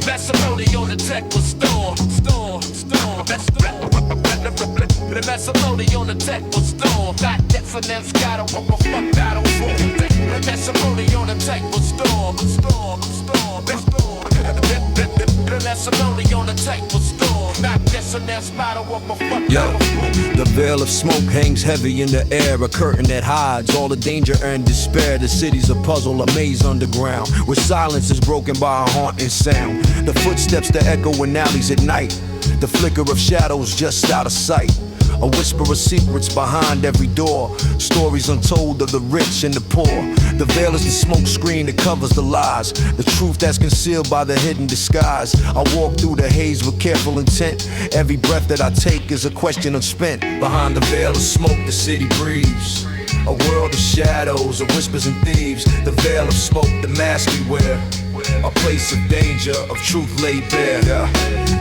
Macaroni on the tech was store. The macaroni on the tech was store. Got definite got a what the fuck battle for. The macaroni on the tech was store. The macaroni on the tech was store. Got definite battle what the fuck battle for. The veil of smoke hangs heavy in the air, a curtain that hides all the danger and despair. The city's a puzzle, a maze underground, where silence is broken by a haunting sound. The footsteps that echo in alleys at night, the flicker of shadows just out of sight. A whisper of secrets behind every door, stories untold of the rich and the poor. The veil is the smoke screen that covers the lies, the truth that's concealed by the hidden disguise. I walk through the haze with careful intent. Every breath that I take is a question unspent. Behind the veil of smoke, the city breathes. A world of shadows, of whispers and thieves. The veil of smoke, the mask we wear. A place of danger, of truth laid bare.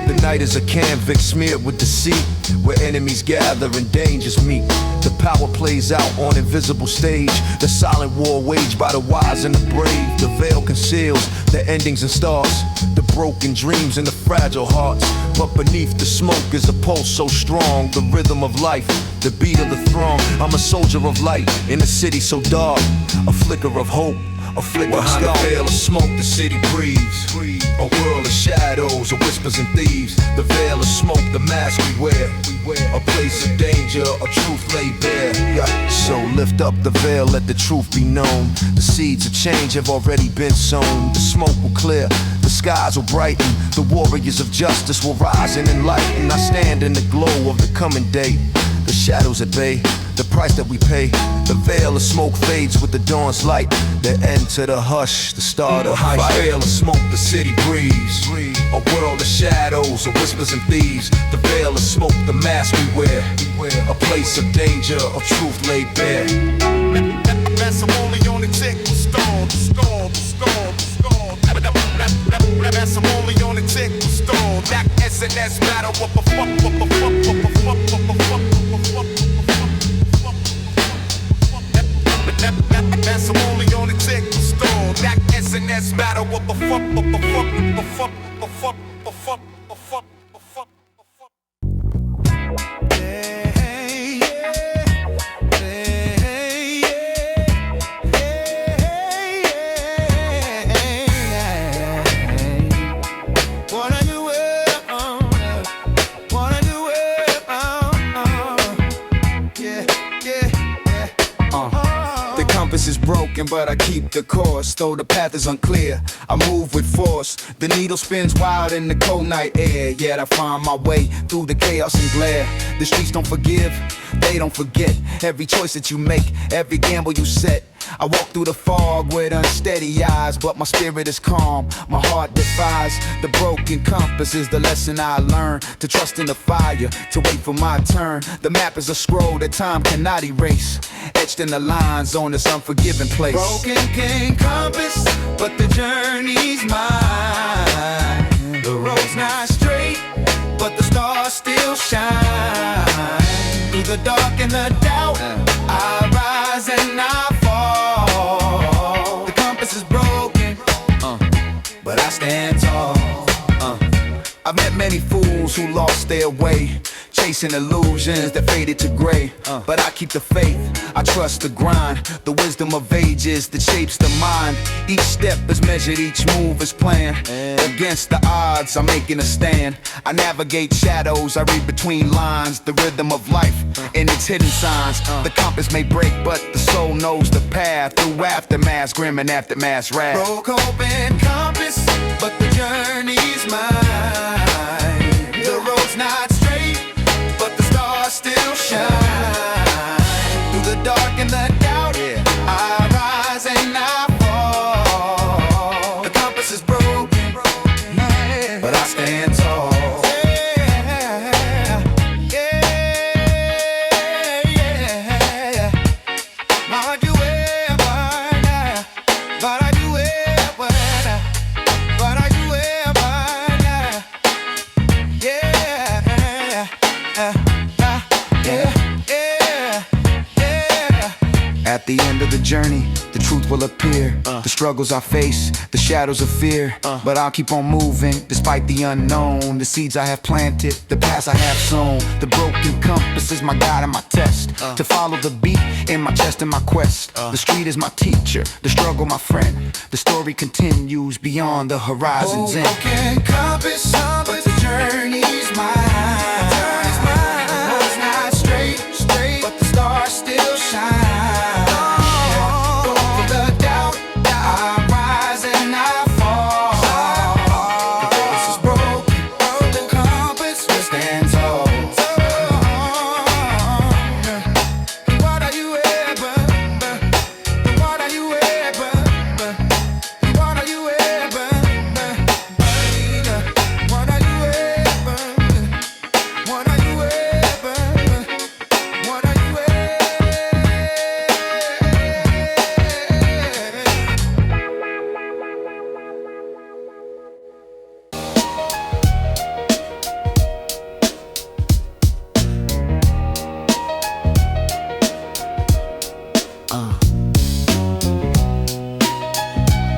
The night is a canvas smeared with deceit, where enemies gather and dangers meet. The power plays out on invisible stage, the silent war waged by the wise and the brave. The veil conceals the endings and stars, the broken dreams and the fragile hearts. But beneath the smoke is a pulse so strong, the rhythm of life, the beat of the throng. I'm a soldier of light in a city so dark, a flicker of hope, a flicker of star. Behind the veil of smoke, the city breathes. A world of shadows, of whispers and thieves. The veil of smoke, the mask we wear. A place of danger, a truth laid bare. So lift up the veil, let the truth be known. The seeds of change have already been sown. The smoke will clear, the skies will brighten. The warriors of justice will rise and enlighten. I stand in the glow of the coming day. The shadows at bay, the price that we pay. The veil of smoke fades with the dawn's light. The end to the hush, the start of fight. Behind the veil of smoke, the city breathes. A world of shadows, of whispers and thieves. The veil of smoke, the mask we wear. A place of danger, of truth laid bare. That's only on the tech was stored. That's only on the tech was stored. That SNS matter what the fuck. That's only on the tech was stored. That SNS matter what the fuck. Is broken, but I keep the course. Though the path is unclear, I move with force. The needle spins wild in the cold night air. Yet I find my way through the chaos and glare. The streets don't forgive, they don't forget. Every choice that you make, every gamble you set. I walk through the fog with unsteady eyes, but my spirit is calm, my heart defies. The broken compass is the lesson I learned. To trust in the fire, to wait for my turn. The map is a scroll that time cannot erase, etched in the lines on this unforgiving place. Broken king compass, but the journey's mine. The road's not straight, but the stars still shine. Through the dark and the doubt, I rise and I fall. The compass is broken, but I stand tall. I've met many fools who lost their way, chasing illusions that faded to gray. But I keep the faith, I trust the grind. The wisdom of ages that shapes the mind. Each step is measured, each move is planned. Against the odds, I'm making a stand. I navigate shadows, I read between lines. The rhythm of life and its hidden signs. The compass may break, but the soul knows the path. Through aftermath, grim and aftermath wrath. Broke open compass, but the journey's mine. The road's not straight, but the stars still shine. Through the dark and the doubt, I rise and I fall. The compass is broken, but I stand tall. At the end of the journey, the truth will appear. The struggles I face, the shadows of fear. But I'll keep on moving, despite the unknown. The seeds I have planted, the paths I have sown. The broken compass is my guide and my test. To follow the beat in my chest and my quest. The street is my teacher, the struggle my friend. The story continues beyond the horizon's end. Broken compass, but the journey's mine. The road's not straight, but the stars still shine.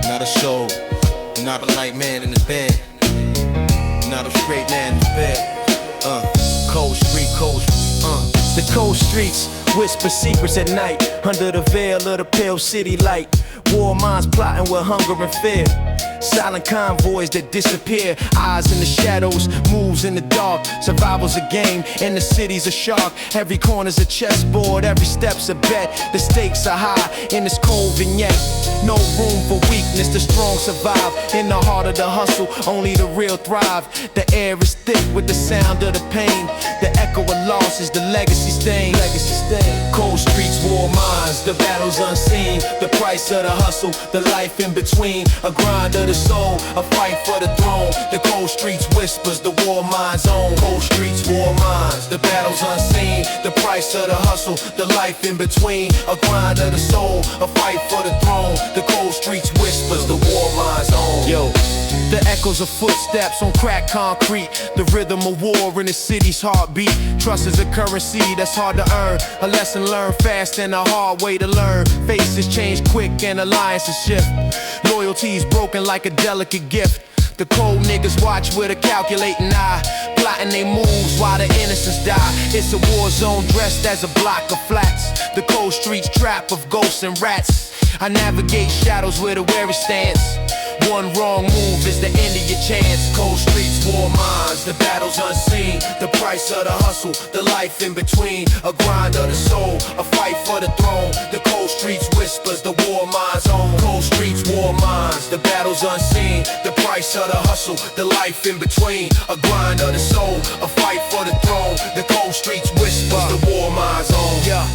Not a show, not a light man in the bed, not a straight man in the bed. Cold street, the cold streets whisper secrets at night under the veil of the pale city light. War minds plotting with hunger and fear. Silent convoys that disappear. Eyes in the shadows, moves in the dark. Survival's a game, and the city's a shark. Every corner's a chessboard, every step's a bet. The stakes are high in this cold vignette. No room for weakness, the strong survive. In the heart of the hustle, only the real thrive. The air is thick with the sound of the pain. The echo of loss is the legacy stain. Cold streets, war minds, the battles unseen. The price of the hustle, the life in between. A grind of the soul, a fight for the throne. The cold streets whispers, the war minds own. Cold streets, war minds, the battles unseen. The price of the hustle, the life in between. A grind of the soul, a fight for the throne. The cold streets whispers, the war minds own. Yo, the echoes of footsteps on cracked concrete. The rhythm of war in the city's heartbeat. Trust is a currency that's hard to earn. A lesson learned fast and a hard way to learn. Faces change quick and alliances shift. Loyalty's broken like a delicate gift. The cold niggas watch with a calculating eye, plotting they moves while the innocents die. It's a war zone dressed as a block of flats. The cold streets trap of ghosts and rats. I navigate shadows with a wary stance. One wrong move is the end of your chance. Cold streets, war minds, the battles unseen. The price of the hustle, the life in between. A grind of the soul, a fight for the throne. The cold streets whispers, the war minds own. Cold streets, war minds, the battles unseen. The price of the hustle, the life in between. A grind of the soul, a fight for the throne. The cold streets whispers, the war minds own. Yeah.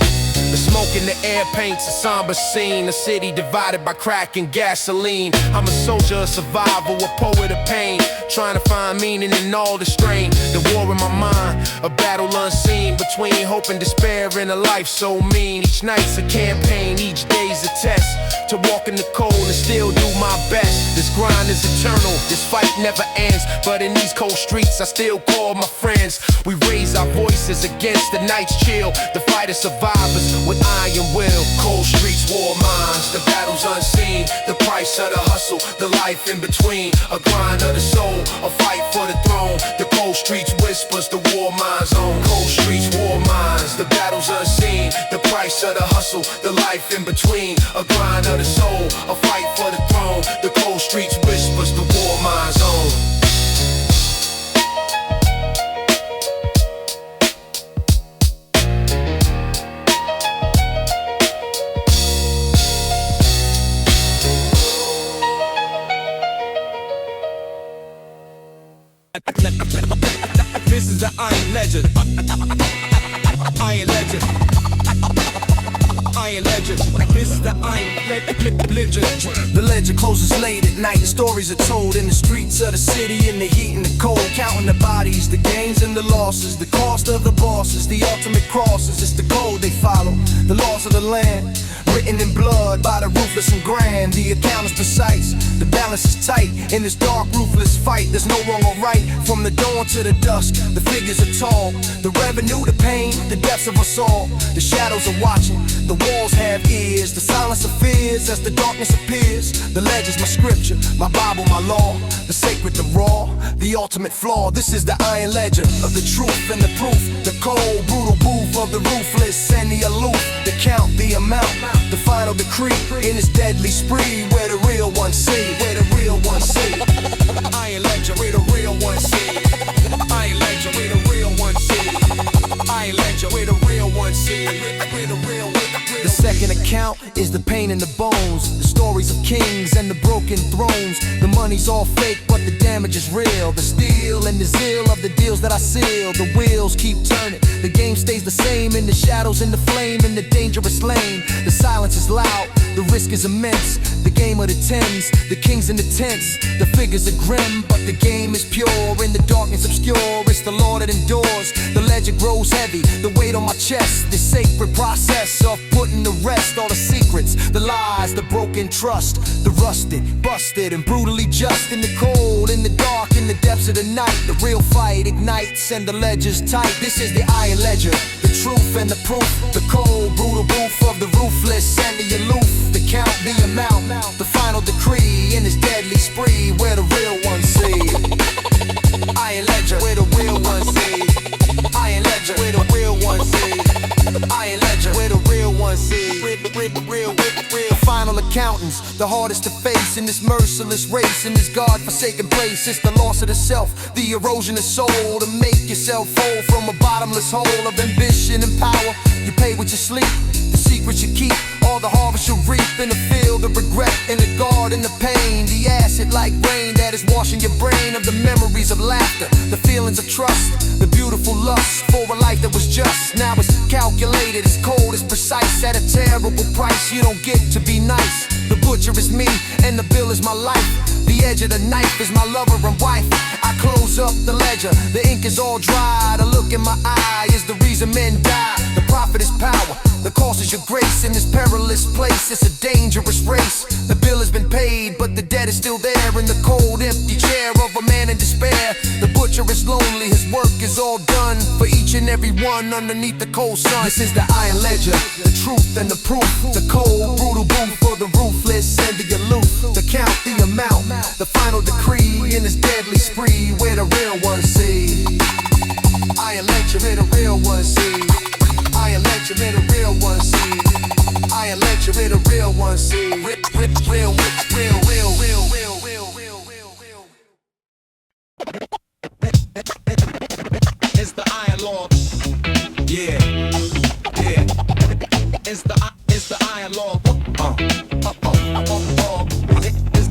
The smoke in the air paints a somber scene. A city divided by crack and gasoline. I'm a soldier, a survivor, a poet of pain, trying to find meaning in all the strain. The war in my mind, a battle unseen between hope and despair in a life so mean. Each night's a campaign, each day's a test. To walk in the cold and still do my best. This grind is eternal, this fight never ends. But in these cold streets I still call my friends. We raise our voices against the night's chill. The fight of survivors with iron will. Cold streets, war minds, the battles unseen. The price of the hustle, the life in between. A grind of the soul, a fight for the throne. The cold streets whispers, the war minds own. Cold streets, war minds, the battles unseen. The price of the hustle, the life in between. A grind of the soul, a fight for the throne. The cold streets whispers, the war minds own. This is the Iron Legend. Iron Legend. Iron Legend. This is the Iron Legend. The legend closes late at night. The stories are told in the streets of the city, in the heat and the cold. Counting the bodies, the gains and the losses, the cost of the bosses, the ultimate crosses. It's the code they follow, the laws of the land, written in blood by the ruthless and grand. The account is precise, the balance is tight. In this dark, ruthless fight, there's no wrong or right. From the dawn to the dusk, the figures are tall. The revenue, the pain, the depths of us all. The shadows are watching, the walls have ears. The silence of fears as the darkness appears. The ledger's my scripture, my Bible, my law. The sacred, the raw, the ultimate flaw. This is the iron ledger of the truth and the proof. The cold, brutal booth of the ruthless and the aloof. The count, the amount, the final decree in this deadly spree. Where the real ones see, where the real ones see. Iron ledger, where the real ones see. Iron ledger, where the real ones see. Iron ledger, where the real ones see. Where the real ones see. The second account is the pain in the bones. The stories of kings and the broken thrones. The money's all fake, but the damage is real. The steel and the zeal of the deals that I seal. The wheels keep turning, the game stays the same. In the shadows, in the flame, in the dangerous lane. The silence is loud, the risk is immense. The game of the tens, the kings in the tents. The figures are grim, but the game is pure. In the darkness obscure, it's the law that endures. The ledger grows heavy, the weight on my chest. The sacred process of putting to rest all the secrets, the lies, the broken trust. The rusted, busted, and brutally just. In the cold, in the dark, in the depths of the night. The real fight ignites and the ledger's tight. This is the iron ledger, the truth and the proof. The cold, brutal booth of the ruthless and the aloof. The count, the amount, the final decree in this deadly spree. Where the real ones see. Iron ledger, where the real ones see. Iron ledger, where the real ones see. Iron ledger, where the real ones see. Real. Final accountants, the hardest to face in this merciless race, in this God-forsaken place. It's the loss of the self, the erosion of soul. To make yourself whole from a bottomless hole of ambition and power. You pay with your sleep, the secrets you keep. All the harvest you reap in the field of regret, in the garden of pain. The acid like rain that is washing your brain of the memories of laughter, the feelings of trust, the beautiful lust for a life that was just. Now it's calculated, it's cold, it's precise. At a terrible price, you don't get to be nice. The butcher is me, and the bill is my life. The edge of the knife is my lover and wife. I close up the ledger, the ink is all dry. The look in my eye is the reason men die. The profit is power, the cost is your grace. In this perilous place, it's a dangerous race. The bill has been paid, but the debt is still there. In the cold, empty chair of a man in despair. The butcher is lonely, his work is all done. For each and every one underneath the cold sun. This is the iron ledger, the truth and the proof. The cold, brutal booth for the ruthless and the aloof. The count, the amount, the final decree in this deadly spree. Where the real ones see. Iron ledger, where the real ones see. Iron ledger, where the real ones see. Iron ledger, where the real ones see. Real. It's the iron law. Yeah. It's the iron law. It's the iron law. It's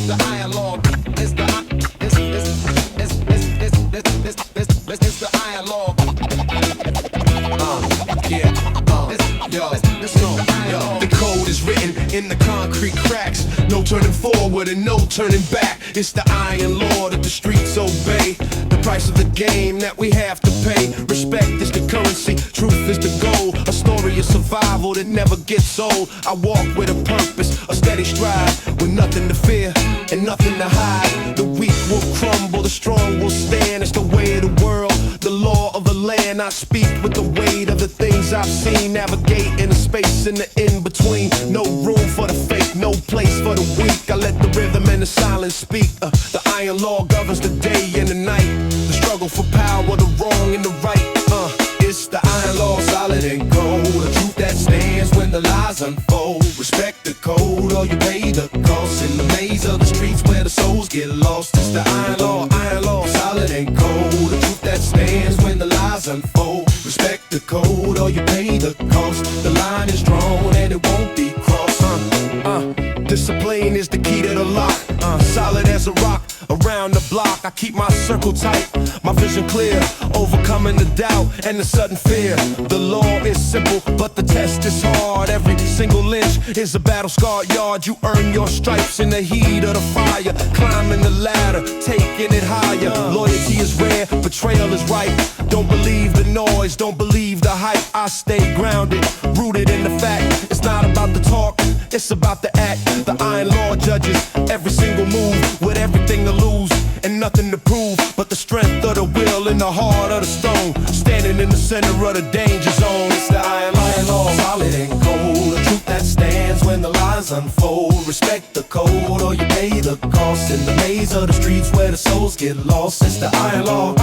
the iron law. The code is written in the concrete cracks. No turning forward and no turning back. It's the iron law that the streets obey. The price of the game that we have to pay. Respect is the currency, truth is the goal. A story of survival that never gets old. I walk with a purpose, a steady stride, with nothing to fear and nothing to hide. The weak will crumble, the strong will stand. It's the way of the world, the law of the land. I speak with the weight of the things I've seen. Navigate in the space in the in-between. No room for the fake, no place for the weak. I let the rhythm and the silence speak. The iron law governs the day and the night. The struggle for power, the wrong and the right. It's the iron law, solid and gold. The truth that stands when the lies unfold. Respect the code or you pay the cost. In the maze of the streets where the souls get lost. It's the iron law, solid and cold. The truth that stands when the lies unfold. Respect the code or you pay the cost. The line is drawn and it won't be crossed. Discipline is the key to the lock. Solid as a rock around the block. I keep my circle tight, my vision clear, overcoming the doubt and the sudden fear. The law is simple, but the test is hard. Every single lynch is a battle-scarred yard. You earn your stripes in the heat of the fire, climbing the ladder, taking it higher. Loyalty is rare, betrayal is right. Don't believe the noise, don't believe the hype. I stay grounded, rooted in the fact. It's not about the talk, it's about the act. The iron law judges every single move with everything to lose and nothing to prove but the strength of the will and the heart of the stone. Standing in the center of the danger zone. It's the iron law, solid and cold. The truth that stands when the lies unfold. Respect the code or you pay the cost. In the maze of the streets where the souls get lost. It's the iron law,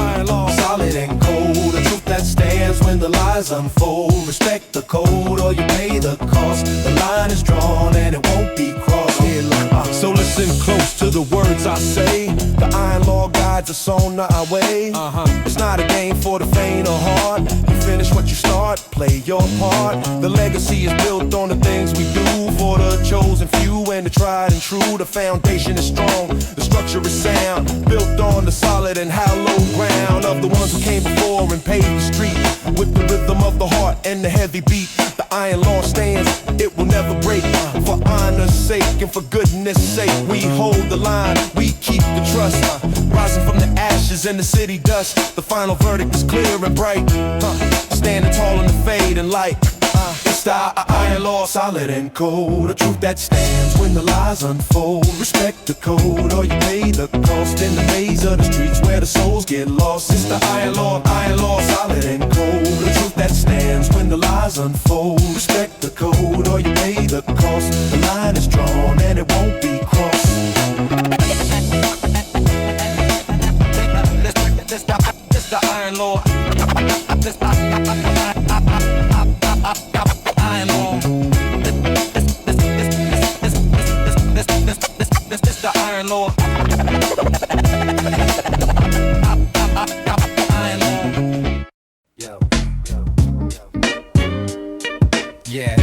solid and cold. The truth that stands when the lies unfold. Respect the code or you pay the cost. The line is drawn and it won't be crossed. So listen close to the words I say. The iron law guides us on our way. It's not a game for the faint of heart. You finish what you start, play your part. The legacy is built on the things we do for the chosen few and the tried and true. The foundation is strong, the structure is sound, built on the solid and hallowed ground of the ones who came before and paved the street with the rhythm of the heart and the heavy beat. The iron law stands, it will never break. For honor's sake and for goodness sake, we hold the line, we keep the trust. Rising from the ashes and the city dust, the final verdict is clear and bright. Standing tall in the fade and light. It's the iron law, solid and cold. The truth that stands when the lies unfold. Respect the code or you pay the cost. In the maze of the streets where the souls get lost. It's the iron law, solid and cold. The truth that stands when the lies unfold. Respect the code or you pay the cost. The line is drawn and it won't be crossed. This the iron law. This iron law. This the iron law. Iron law. Yo. Yeah.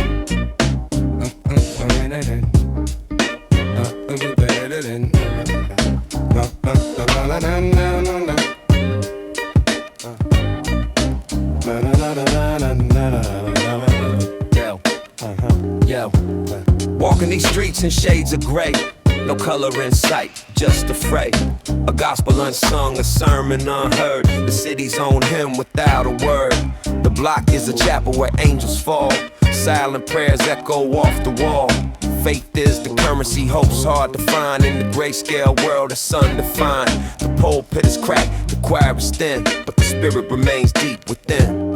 Yo. Walking these streets in shades of gray. No color in sight, just a fray. A gospel unsung, a sermon unheard. The city's on him without a word. The block is a chapel where angels fall. Silent prayers echo off the wall. Faith is the currency, hope's hard to find. In the grayscale world, it's undefined. The pulpit is cracked, the choir is thin, but the spirit remains deep within.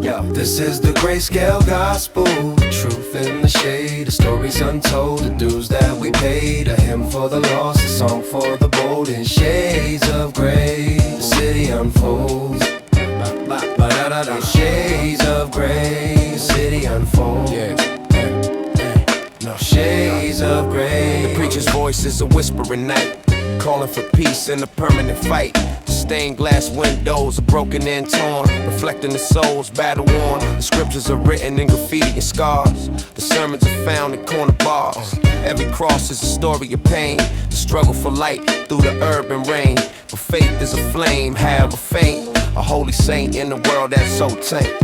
Yo. This is the grayscale gospel, the truth in the shade, the stories untold, the dues that we paid, a hymn for the lost, a song for the bold. In shades of gray, the city unfolds. In shades of gray, the city unfolds. No shades of gray. The preacher's voice is a whisper in night, calling for peace in a permanent fight. Stained glass windows are broken and torn, reflecting the soul's battle worn. The scriptures are written in graffiti and scars. The sermons are found in corner bars. Every cross is a story of pain, the struggle for light through the urban rain. For faith is a flame, have a faint, a holy saint in a world that's so tame.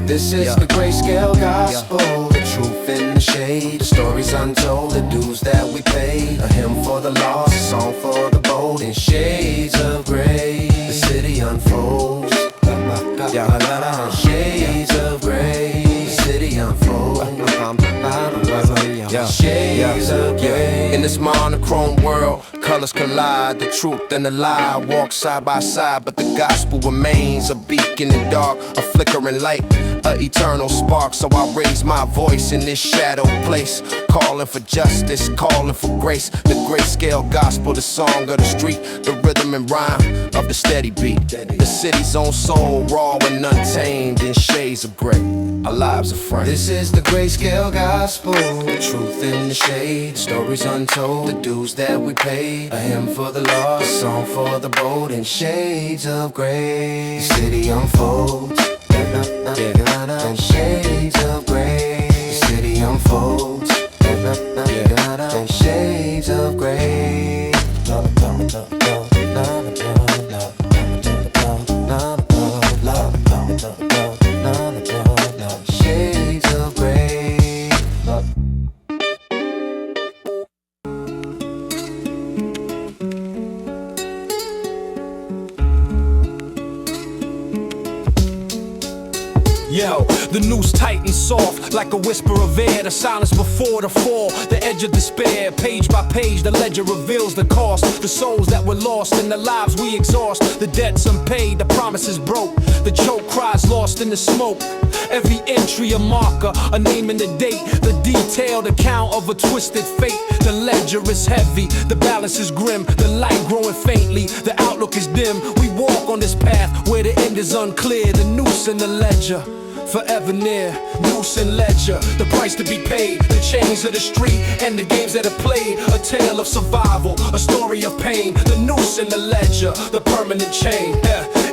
This is the grayscale gospel, the truth in the shade, the stories untold, the dues that we paid, a hymn for the lost, a song for the bold. In shades of gray, the city unfolds. Shades of gray, the city unfolds. Shades of gray. In this monochrome world, colors collide, the truth and the lie walk side by side, but the gospel remains a beacon in dark, a flickering light, an eternal spark. So I raise my voice in this shadow place, calling for justice, calling for grace. The grayscale gospel, the song of the street, the rhythm and rhyme of the steady beat. The city's own soul, raw and untamed in shades of gray. Our lives are framed. This is the grayscale gospel, the truth in the shade, stories untold, the dues that we paid, a hymn for the lost, a song for the bold. In shades of gray, the city unfolds. In shades of gray, the city unfolds. In shades of gray. Shades of gray. Yo, the noose tight and soft, like a whisper of air. The silence before the fall, the edge of despair. Page by page, the ledger reveals the cost. The souls that were lost and the lives we exhaust. The debts unpaid, the promises broke. The choke cries lost in the smoke. Every entry a marker, a name and a date. The detailed account of a twisted fate. The ledger is heavy, the balance is grim. The light growing faintly, the outlook is dim. We walk on this path where the end is unclear. The noose in the ledger, forever near. Noose and ledger, the price to be paid. The chains of the street and the games that are played. A tale of survival, a story of pain. The noose in the ledger, the permanent chain.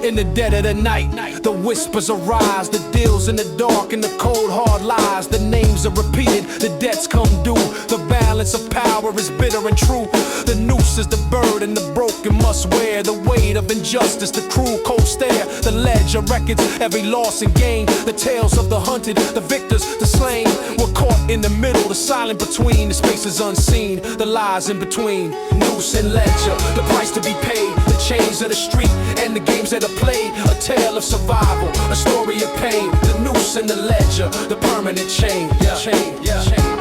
In the dead of the night, the whispers arise. The deals in the dark and the cold hard lies. The names are repeated, the debts come due. The balance of power is bitter and true. The noose is the burden the broken must wear. The weight of injustice, the cruel cold stare. The ledger records every loss and gain. The tales of the hunted, the victors, the slain. We're caught in the middle, the silent between. The spaces unseen, the lies in between. Noose and ledger, the price to be paid. The chains of the street and the games that are played. A tale of survival, a story of pain. The noose and the ledger, the permanent chain. Chain, chain.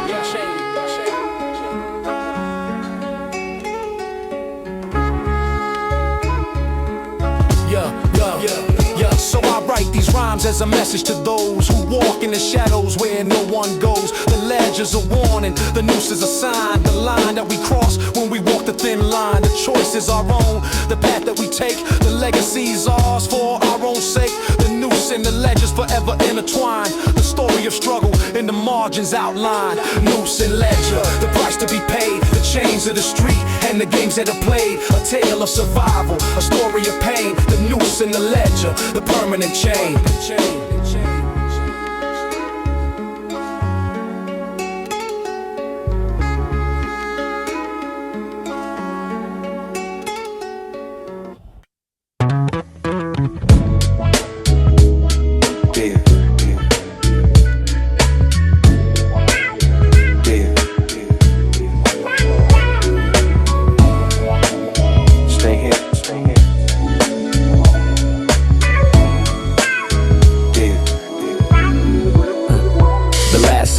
So I write these rhymes as a message to those who walk in the shadows where no one goes. The ledger's a warning, the noose is a sign. The line that we cross when we walk the thin line. The choice is our own, the path that we take. The legacy's ours for our own sake. The noose and the ledger's forever intertwined. The story of struggle in the margins outlined. Noose and ledger, the price to be paid. The chains of the street and the games that are played. A tale of survival, a story of pain. The noose and the ledger, the permanent chain.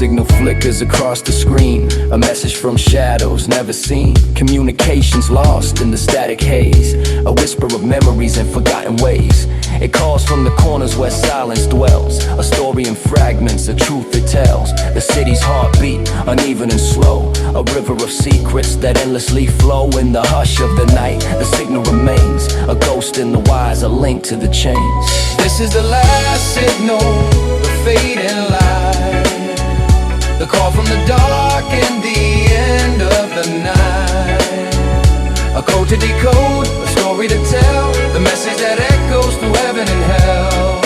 Signal flickers across the screen, a message from shadows never seen. Communications lost in the static haze, a whisper of memories and forgotten ways. It calls from the corners where silence dwells, a story in fragments, a truth it tells. The city's heartbeat, uneven and slow, a river of secrets that endlessly flow. In the hush of the night, the signal remains, a ghost in the wires, a link to the chains. This is the last signal, the fading light. The call from the dark and the end of the night. A code to decode, a story to tell. The message that echoes through heaven and hell.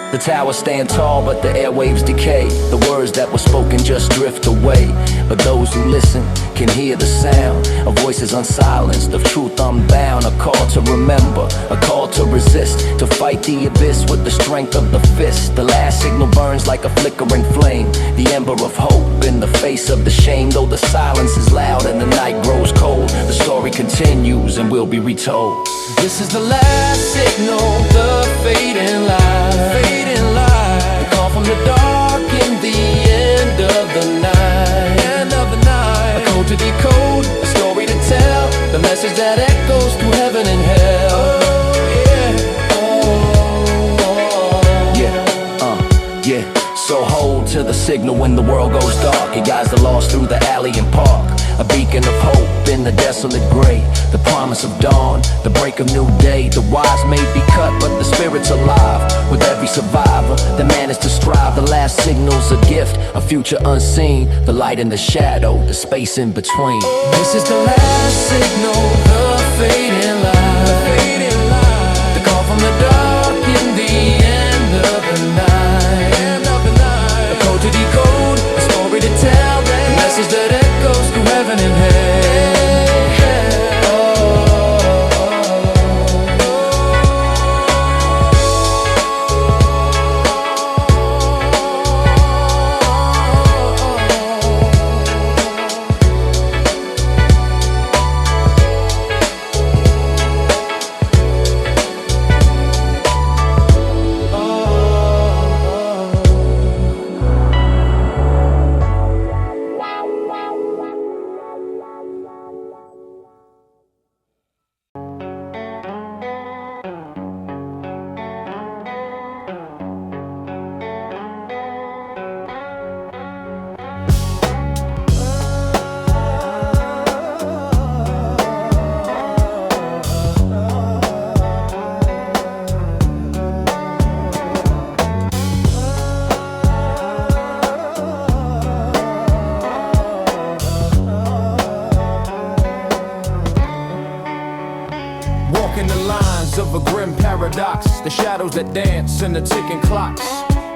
The towers stand tall, but the airwaves decay. The words that were spoken just drift away. But those who listen can hear the sound of voices unsilenced, of truth unbound. A call to remember, a call to resist, to fight the abyss with the strength of the fist. The last signal burns like a flickering flame, the ember of hope in the face of the shame. Though the silence is loud and the night grows cold, the story continues and will be retold. This is the last signal, the fading light. The call from the dark in the end of the night. A code to decode, a story to tell. The message that echoes through heaven and hell. So hold to the signal when the world goes dark. It guides the lost through the alley and park. A beacon of hope in the desolate gray. The promise of dawn, the break of new day. The wise may be cut, but the spirit's alive. With every survivor, the man is to strive. The last signal's a gift, a future unseen. The light in the shadow, the space in between. This is the last signal, the fading light. The call from the dark in the end of the night. A code to decode, a story to tell. The message that echoes through heaven and hell. Echoes of a grim paradox, the shadows that dance and the ticking clocks.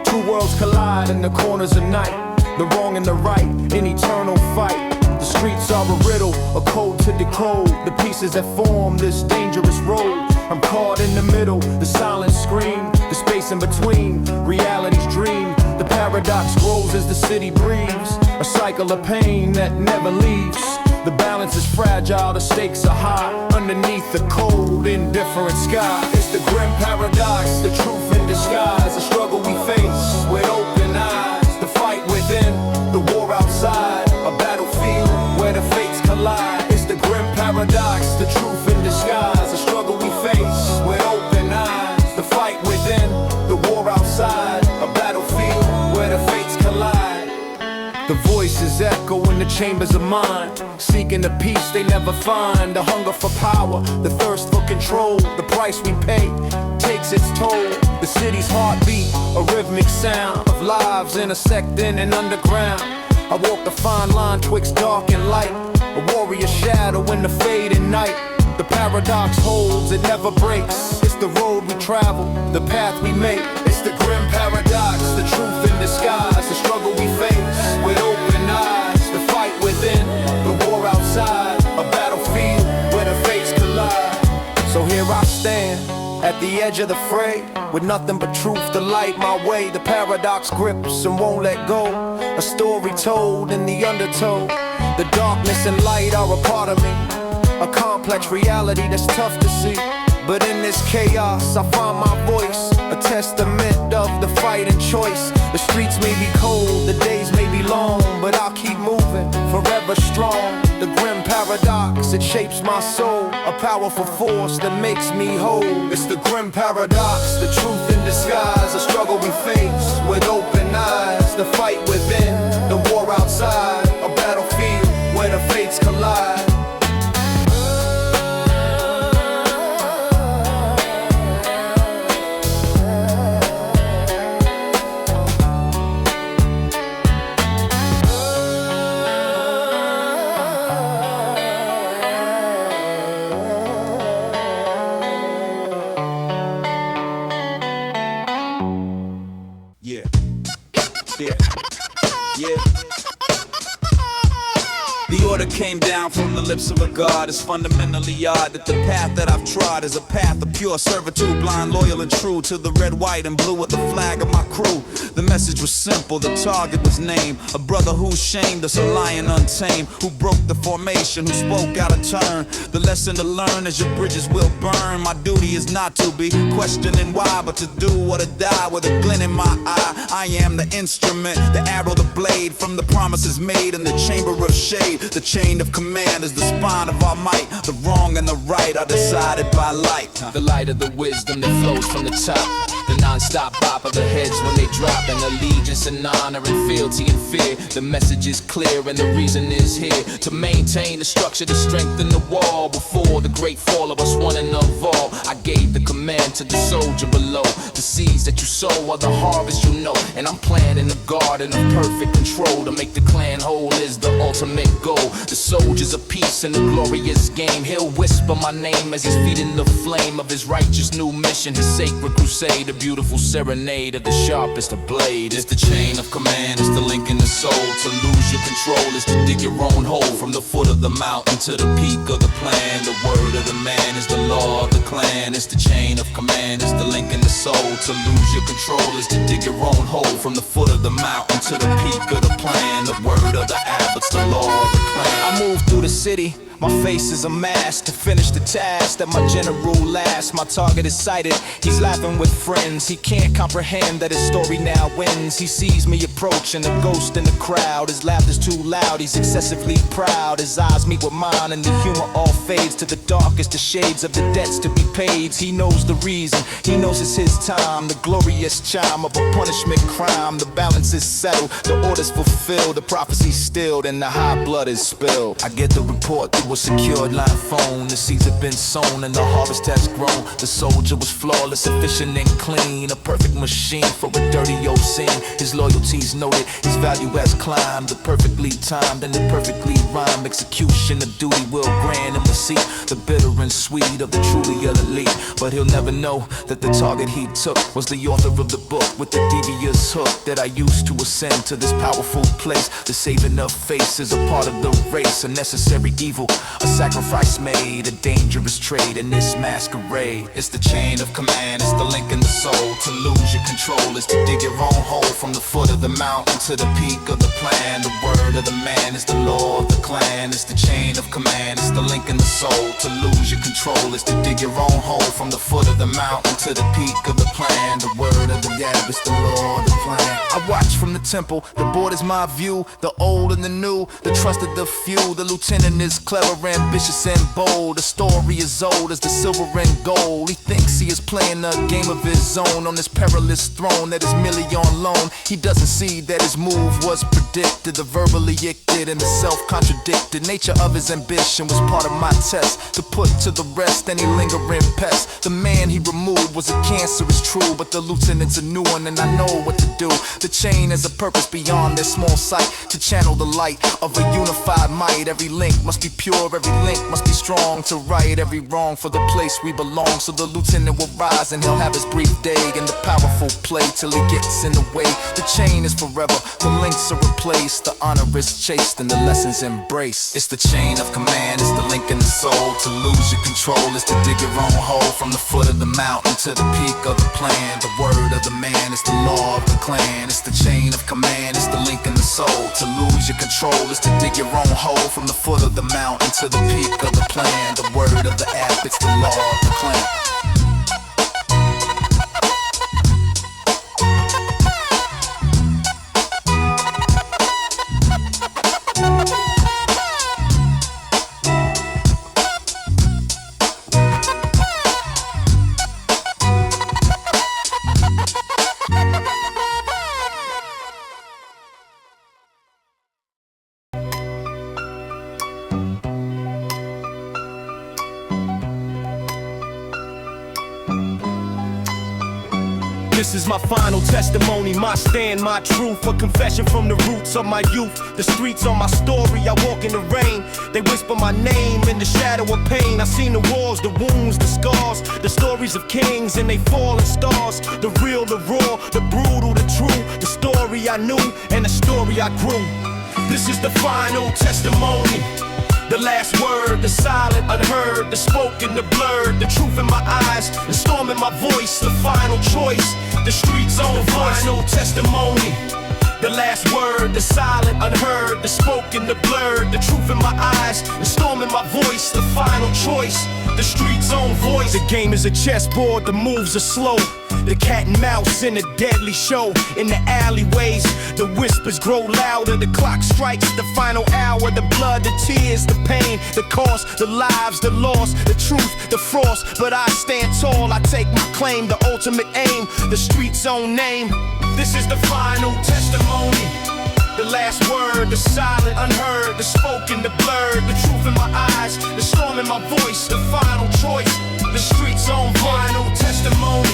Two worlds collide in the corners of night, the wrong and the right, in eternal fight. The streets are a riddle, a code to decode the pieces that form this dangerous road. I'm caught in the middle, the silent scream, the space in between, reality's dream. The paradox grows as the city breathes, a cycle of pain that never leaves. The balance is fragile, the stakes are high, underneath the cold, indifferent sky. It's the grim paradox, the truth in disguise, the struggle we face with open eyes. The fight within, the war outside, a battlefield where the fates collide. It's the grim paradox, the truth in disguise, the struggle we face with open eyes. The fight within, the war outside, a battlefield where the fates collide. The voices echo in the chambers of mind, seeking the peace they never find. The hunger for power, the thirst for control, the price we pay takes its toll. The city's heartbeat, a rhythmic sound of lives intersecting and underground. I walk the fine line twixt dark and light, a warrior shadow in the fading night. The paradox holds, it never breaks. It's the road we travel, the path we make. It's the grim paradox, the truth in disguise, the struggle we face with open eyes. The fight within, the war outside, a battlefield where the fates collide. So here I stand, at the edge of the fray, with nothing but truth to light my way. The paradox grips and won't let go, a story told in the undertow. The darkness and light are a part of me, a complex reality that's tough to see. But in this chaos I find my voice, a testament of the fight and choice. The streets may be cold, the days may be long, but I'll keep moving, forever strong. The grim paradox, it shapes my soul, a powerful force that makes me whole. It's the grim paradox, the truth in disguise, a struggle we face with open eyes. The fight within, the war outside, a battlefield where the fates collide. The order came down from the lips of a god. It's fundamentally odd that the path that I've trod is a path of pure servitude, blind, loyal, and true to the red, white, and blue with the flag of my crew. The message was simple, the target was named, a brother who shamed us, a lion untamed, who broke the formation, who spoke out of turn. The lesson to learn is your bridges will burn. My duty is not to be questioning why, but to do or to die with a glint in my eye. I am the instrument, the arrow, the blade, from the promises made in the chamber of shade. The chain of command is the spine of our might. The wrong and the right are decided by light. The light of the wisdom that flows from the top, the non-stop bop of the heads when they drop, and allegiance and honor and fealty and fear. The message is clear and the reason is here, to maintain the structure, to strengthen the wall. Before the great fall of us, one and of all, I gave the command to the soldier below. The seeds that you sow are the harvest you know, and I'm planting a garden of perfect control. To make the clan whole is the ultimate goal. The soldiers of peace in the glorious game. He'll whisper my name as he's feeding the flame of his righteous new mission, his sacred crusade, a beautiful serenade of the sharpest of blade. It's the chain of command, it's the link in the soul. To lose your control is to dig your own hole, from the foot of the mountain to the peak of the plan. The word of the man is the law of the clan. It's the chain of command, it's the link in the soul. To lose your control is to dig your own hole, from the foot of the mountain to the peak of the plan. The word of the abbots, the law of the clan. I move through the city, my face is a mask to finish the task that my general lasts. My target is sighted, he's laughing with friends. He can't comprehend that his story now wins. He sees me approaching, a ghost in the crowd. His laughter's too loud, he's excessively proud. His eyes meet with mine and the humor all fades to the darkest of shades of the debts to be paid. He knows the reason, he knows it's his time. The glorious chime of a punishment crime. The balance is settled, the order's fulfilled, the prophecy stilled, and the high blood is spilled. I get the report through a secured line phone. The seeds have been sown and the harvest has grown. The soldier was flawless, efficient and clean, a perfect machine for a dirty old scene. His loyalty's noted, his value has climbed. The perfectly timed and the perfectly rhymed execution of duty will grant him the seat, the bitter and sweet of the truly elite. But he'll never know that the target he took was the author of the book with the devious hook that I used to ascend to this powerful place. The saving of face is a part of the race, a necessary evil, a sacrifice made, a dangerous trade in this masquerade. It's the chain of command, it's the link in the soul. To lose your control is to dig your own hole from the foot of the mountain to the peak of the plan. The word of the man is the law of the clan. It's the chain of command, it's the link in the soul. To lose your control is to dig your own hole from the foot of the mountain to the peak of the plan. The word of the gap is the law of the clan. I watch from the temple, the board is my view, the old and the new, the trust of the few. The lieutenant is clever, ambitious and bold. The story is old as the silver and gold. He thinks he is playing a game of his own on this perilous throne that is merely on loan. He doesn't see that his move was predicted, the verbally icked and the self-contradicted nature of his ambition was part of my test to put to the rest any lingering pest. The man he removed was a cancer, it's true, but the lieutenant's a new one and I know what to do. The chain has a purpose beyond their small sight, to channel the light of a unified might. Every link must be pure, every link must be strong, to right every wrong for the place we belong. So the lieutenant will rise and he'll have his brief day in the powerful play till he gets in the way. The chain is forever, the links are replaced, the honor is chased and the lessons embraced. It's the chain of command, it's the link in the soul. To lose your control is to dig your own hole from the foot of the mountain to the peak of the plan. The word of the man is the law of the clan. It's the chain of command, it's the link in the soul. To lose your control is to dig your own hole from the foot of the mountain to the peak of the plan. The word of the app, it's the law of the clan. This is my final testimony, my stand, my truth, a confession from the roots of my youth. The streets are my story, I walk in the rain. They whisper my name in the shadow of pain. I seen the wars, the wounds, the scars, the stories of kings and they fallen stars. The real, the raw, the brutal, the true, the story I knew and the story I grew. This is the final testimony. The last word, the silent, unheard, the spoken, the blurred, the truth in my eyes, the storm in my voice, the final choice, the street's own voice, no testimony. The last word, the silent, unheard, the spoken, the blurred, the truth in my eyes, the storm in my voice, the final choice, the street's own voice. The game is a chessboard, the moves are slow. The cat and mouse in a deadly show. In the alleyways, the whispers grow louder. The clock strikes the final hour. The blood, the tears, the pain, the cost, the lives, the loss, the truth, the frost. But I stand tall, I take my claim, the ultimate aim, the street's own name. This is the final testimony. The last word, the silent, unheard, the spoken, the blurred, the truth in my eyes, the storm in my voice, the final choice, the street's own final testimony.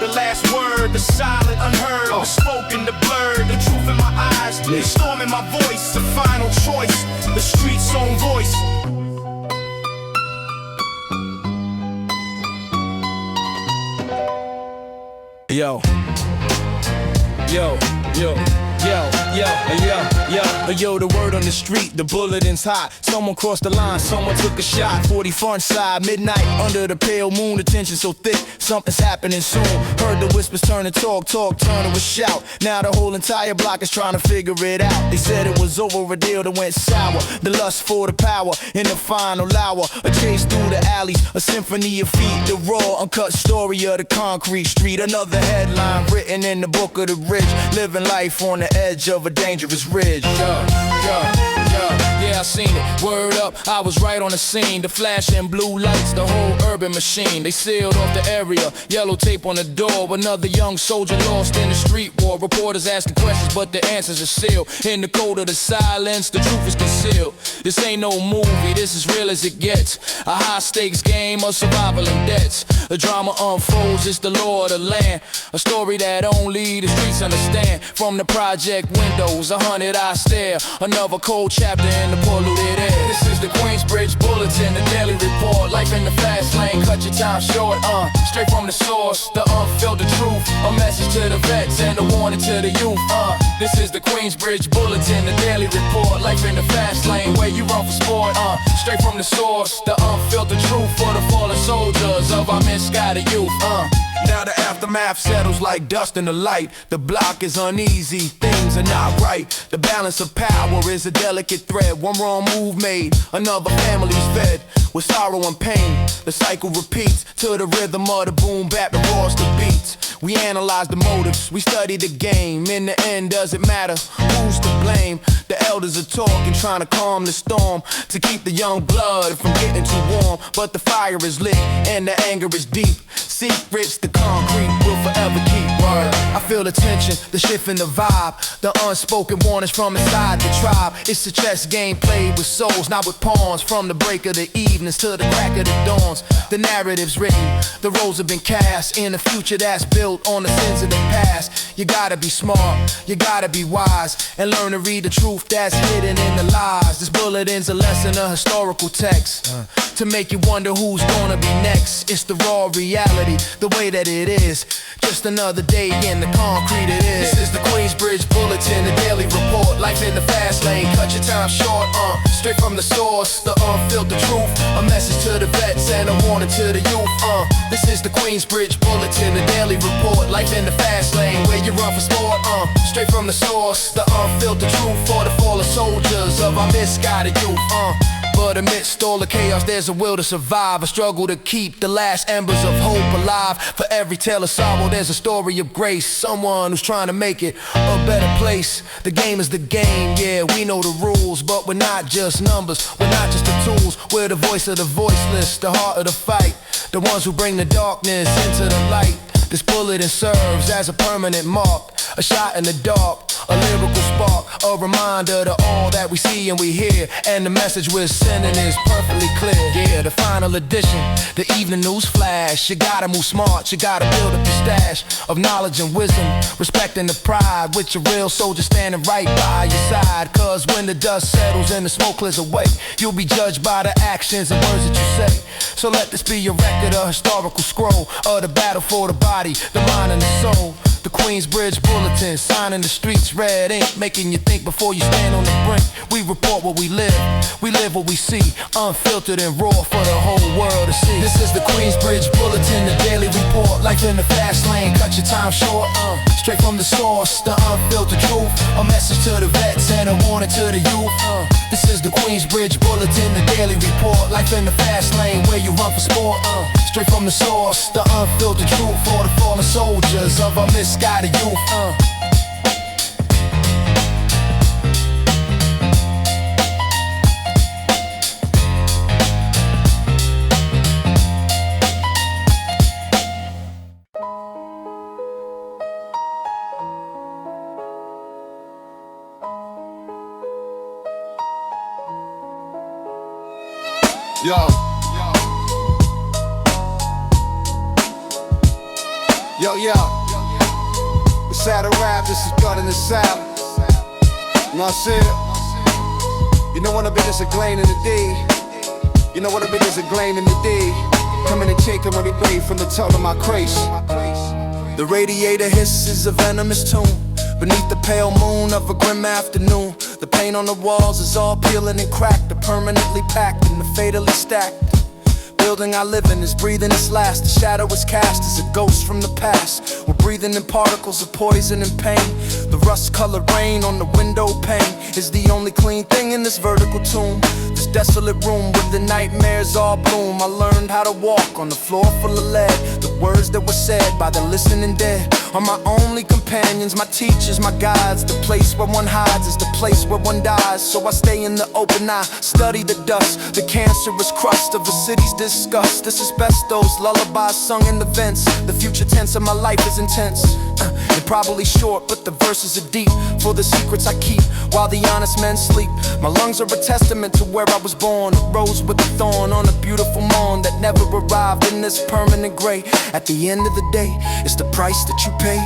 The last word, the silent, unheard, the spoken, the blurred, the truth in my eyes, the storm in my voice, the final choice, the street's own voice. Yo, yo, yo. Yo, the word on the street, the bulletin's hot. Someone crossed the line, someone took a shot. 40 front side, midnight, under the pale moon. The tension so thick, something's happening soon. Heard the whispers turn to talk, talk turn to a shout. Now the whole entire block is trying to figure it out. They said it was over, a deal that went sour. The lust for the power in the final hour. A chase through the alleys, a symphony of feet. The raw, uncut story of the concrete street. Another headline written in the book of the rich. Living life on the edge of a dangerous ridge. Yeah, I seen it. Word up, I was right on the scene. The flashing blue lights, the whole urban machine. They sealed off the area, yellow tape on the door. Another young soldier lost in the street war. Reporters asking questions, but the answers are sealed. In the code of the silence, the truth is concealed. This ain't no movie, this is real as it gets. A high stakes game of survival and debts. The drama unfolds, it's the law of the land. A story that only the streets understand. From the project windows, 100 I stare. Another cold chapter in the polluted air. This is the Queensbridge Bulletin, the daily report. Life in the fast lane, cut your time short. Straight from the source, the unfiltered truth. A message to the vets and a warning to the youth. This is the Queensbridge Bulletin, the daily report. Life in the fast lane, where you run for sport. Straight from the source, the unfiltered truth for the fallen soldiers of our misguided youth. Now the aftermath settles like dust in the light. The block is uneasy, things are not right. The balance of power is a delicate thread. One wrong move made, another family's fed with sorrow and pain. The cycle repeats to the rhythm of the boom bap that roars the beats. We analyze the motives, we study the game. In the end, does it matter who's to blame? The elders are talking, trying to calm the storm, to keep the young blood from getting too warm. But the fire is lit and the anger is deep. Secrets the concrete will forever keep. Word. I feel the tension, the shift in the vibe, the unspoken warnings from inside the tribe. It's a chess game played with souls, not with pawns. From the break of the evenings to the crack of the dawns, the narrative's written, the roles have been cast in a future that's built on the sins of the past. You gotta be smart, you gotta be wise, and learn to read the truth that's hidden in the lies. This bulletin's a lesson, a historical text, to make you wonder who's gonna be next. It's the raw reality, the way that it is. Just another day in the concrete it is. This is the Queensbridge Bulletin, the daily report. Life in the fast lane, cut your time short. Straight from the source, the unfiltered truth. A message to the vets and a warning to the youth. This is the Queensbridge Bulletin, the daily report. Life in the fast lane, where you run for sport. Straight from the source, the unfiltered truth for the fallen soldiers of our misguided youth. But amidst all the chaos, there's a will to survive, a struggle to keep the last embers of hope alive. For every tale of sorrow, there's a story of grace. Someone who's trying to make it a better place. The game is the game, yeah, we know the rules, but we're not just numbers, we're not just the tools. We're the voice of the voiceless, the heart of the fight, the ones who bring the darkness into the light. This bulletin serves as a permanent mark, a shot in the dark, a lyrical spark, a reminder to all that we see and we hear. And the message we're sending is perfectly clear. Yeah, the final edition, the evening news flash. You gotta move smart, you gotta build up your stash of knowledge and wisdom, respecting the pride, with your real soldier standing right by your side. Cause when the dust settles and the smoke clears away, you'll be judged by the actions and words that you say. So let this be your record, a historical scroll of the battle for the body, the mind and the soul. The Queensbridge Bulletin, sign in the streets, red ink, making you think before you stand on the brink. We report what we live what we see, unfiltered and raw for the whole world to see. This is the Queensbridge Bulletin, the daily report. Life in the fast lane, cut your time short. Straight from the source, the unfiltered truth. A message to the vets and a warning to the youth. This is the Queensbridge Bulletin, the daily report. Life in the fast lane, where you run for sport. Straight from the source, the unfiltered truth for the fallen soldiers of our misguided youth. Yo, it's out of rap, this is blood in the south. You know what I said? You know what I been, it's a grain in the D. You know what I been, it's a grain in the D. Coming and taking every blade from the toe of my crease. The radiator hisses a venomous tune beneath the pale moon of a grim afternoon. The paint on the walls is all peeling and cracked, the permanently packed and the fatally stacked. Building I live in is breathing its last. The shadow is cast as a ghost from the past. We're breathing in particles of poison and pain. The rust-colored rain on the window pane is the only clean thing in this vertical tomb. This desolate room where the nightmares all bloom. I learned how to walk on the floor full of lead. The words that were said by the listening dead are my only companions, my teachers, my guides. The place where one hides is the place where one dies. So I stay in the open eye, study the dust, the cancerous crust of the city's disgust. This asbestos lullaby sung in the vents. The future tense of my life is intense. They're probably short, but the verses are deep. For the secrets I keep while the honest men sleep. My lungs are a testament to where I was born. A rose with a thorn on a beautiful morn that never arrived in this permanent gray. At the end of the day, it's the price that you pay.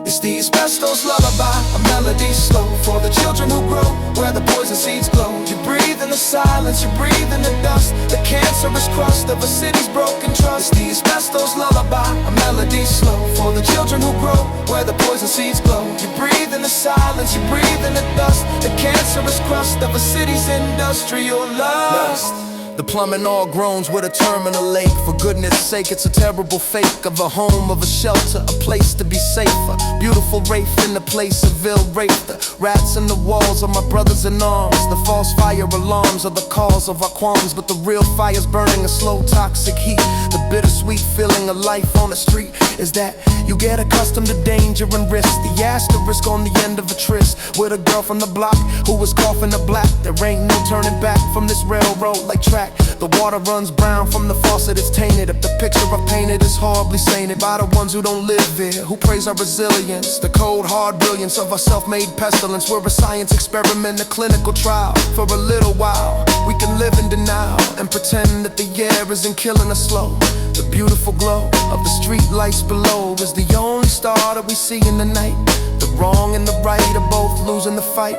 It's the asbestos lullaby, a melody slow for the children who grow where the poison seeds glow. You breathe in the silence, you breathe in the dust, the cancerous crust of a city's broken trust. It's the asbestos lullaby, a melody slow for the children who grow where the poison seeds glow. You breathe in the silence, you breathe in the dust, the cancerous crust of a city's industrial lust. The plumbing all groans with a terminal lake. For goodness sake, it's a terrible fake of a home, of a shelter, a place to be safer. Beautiful wraith in the place of ill rape. The rats in the walls are my brothers in arms. The false fire alarms are the cause of our qualms. But the real fire's burning a slow toxic heat. The bittersweet feeling of life on the street is that you get accustomed to danger and risk. The asterisk on the end of a tryst with a girl from the block who was coughing the black. There ain't no turning back from this railroad like track. The water runs brown from the faucet, it's tainted. If the picture I painted is horribly sainted by the ones who don't live there, who praise our resilience, the cold hard brilliance of our self-made pestilence. We're a science experiment, a clinical trial. For a little while, we can live in denial and pretend that the air isn't killing us slow. The beautiful glow of the street lights below is the only star that we see in the night. The wrong and the right are both losing the fight.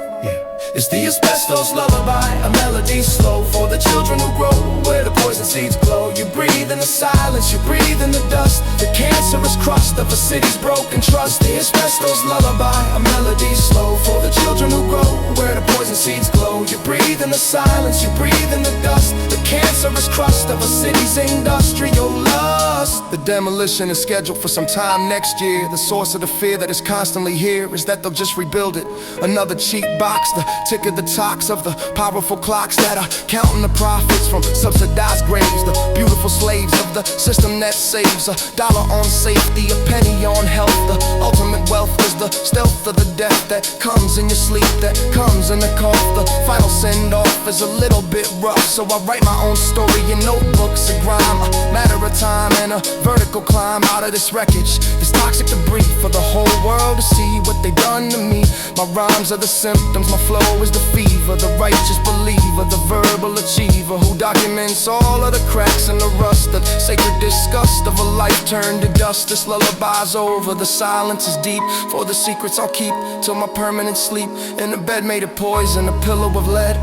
It's the asbestos lullaby, a melody slow for the children who grow where the poison seeds glow. You breathe in the silence, you breathe in the dust, the cancerous crust of a city's broken trust. The asbestos lullaby, a melody slow for the children who grow where the poison seeds glow. You breathe in the silence, you breathe in the dust, the cancerous crust of a city's industrial lust. The demolition is scheduled for some time next year. The source of the fear that is constantly here is that they'll just rebuild it. Another cheap box, the tick of the talks of the powerful clocks that are counting the profits from subsidized graves. The beautiful slaves of the system that saves a dollar on safety, a penny on health. The ultimate wealth is the stealth of the death that comes in your sleep, that comes in the cough. The final send-off is a little bit rough, so I write my own story in notebooks of grime. A matter of time and a vertical climb out of this wreckage. It's toxic debris for the whole world to see what they done to me. My rhymes are the symptoms, my flow is the fever, the righteous believer, the verbal achiever who documents all of the cracks and the rust, the sacred disgust of a life turned to dust. This lullaby's over, the silence is deep, for the secrets I'll keep till my permanent sleep. In a bed made of poison, a pillow of lead.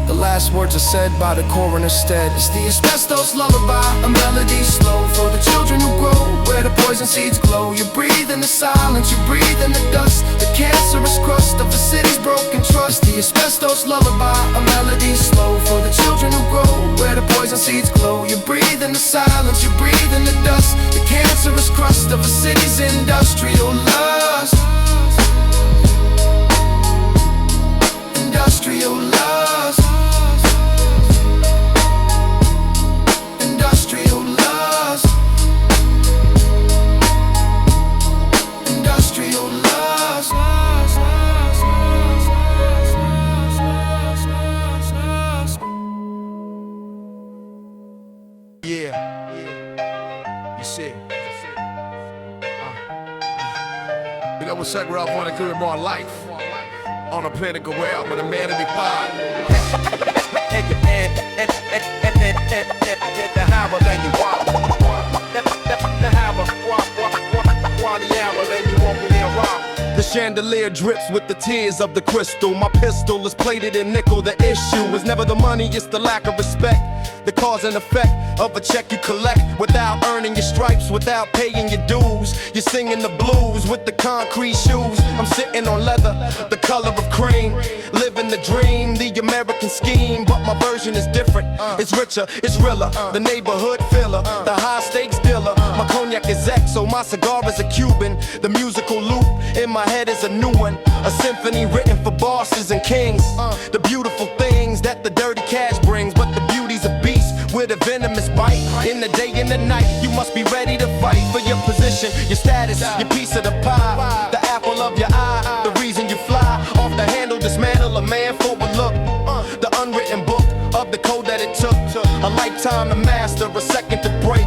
The last words are said by the coroner's stead. It's the asbestos lullaby, a melody slow for the children who grow where the poison seeds glow. You breathe in the silence, you breathe in the dust, the cancerous crust of the city's broken trust. It's the asbestos lullaby, a melody slow for the children who grow where the poison seeds glow. You breathe in the silence, you breathe in the dust, the cancerous crust of a city's industrial lust. Industrial lust. Industrial lust. Industrial lust. Yeah, you see. You know what's up, Ralph? Want to give it more life on a pinnacle realm with a man to be fine. The hammer, then you walk. The hammer, walk the hammer, then you walk me there, rock. The chandelier drips with the tears of the crystal. My pistol is plated in nickel. The issue is never the money, it's the lack of respect. The cause and effect of a check you collect without earning your stripes, without paying your dues. You're singing the blues with the concrete shoes. I'm sitting on leather, the color of cream. Living the dream, the American scheme. But my version is different, it's richer, it's realer. The neighborhood filler, the high stakes dealer. My cognac is XO, my cigar is a Cuban. The musical loop in my head is a new one. A symphony written for bosses and kings. The beautiful things that the dirty cash brings. But the beauty's a beast with a venomous bite. In the day in the night, you must be ready to fight for your position, your status, your piece of the pie, the apple of your eye, the reason you fly off the handle, dismantle a man for a look. The unwritten book of the code that it took a lifetime to master, a second to break.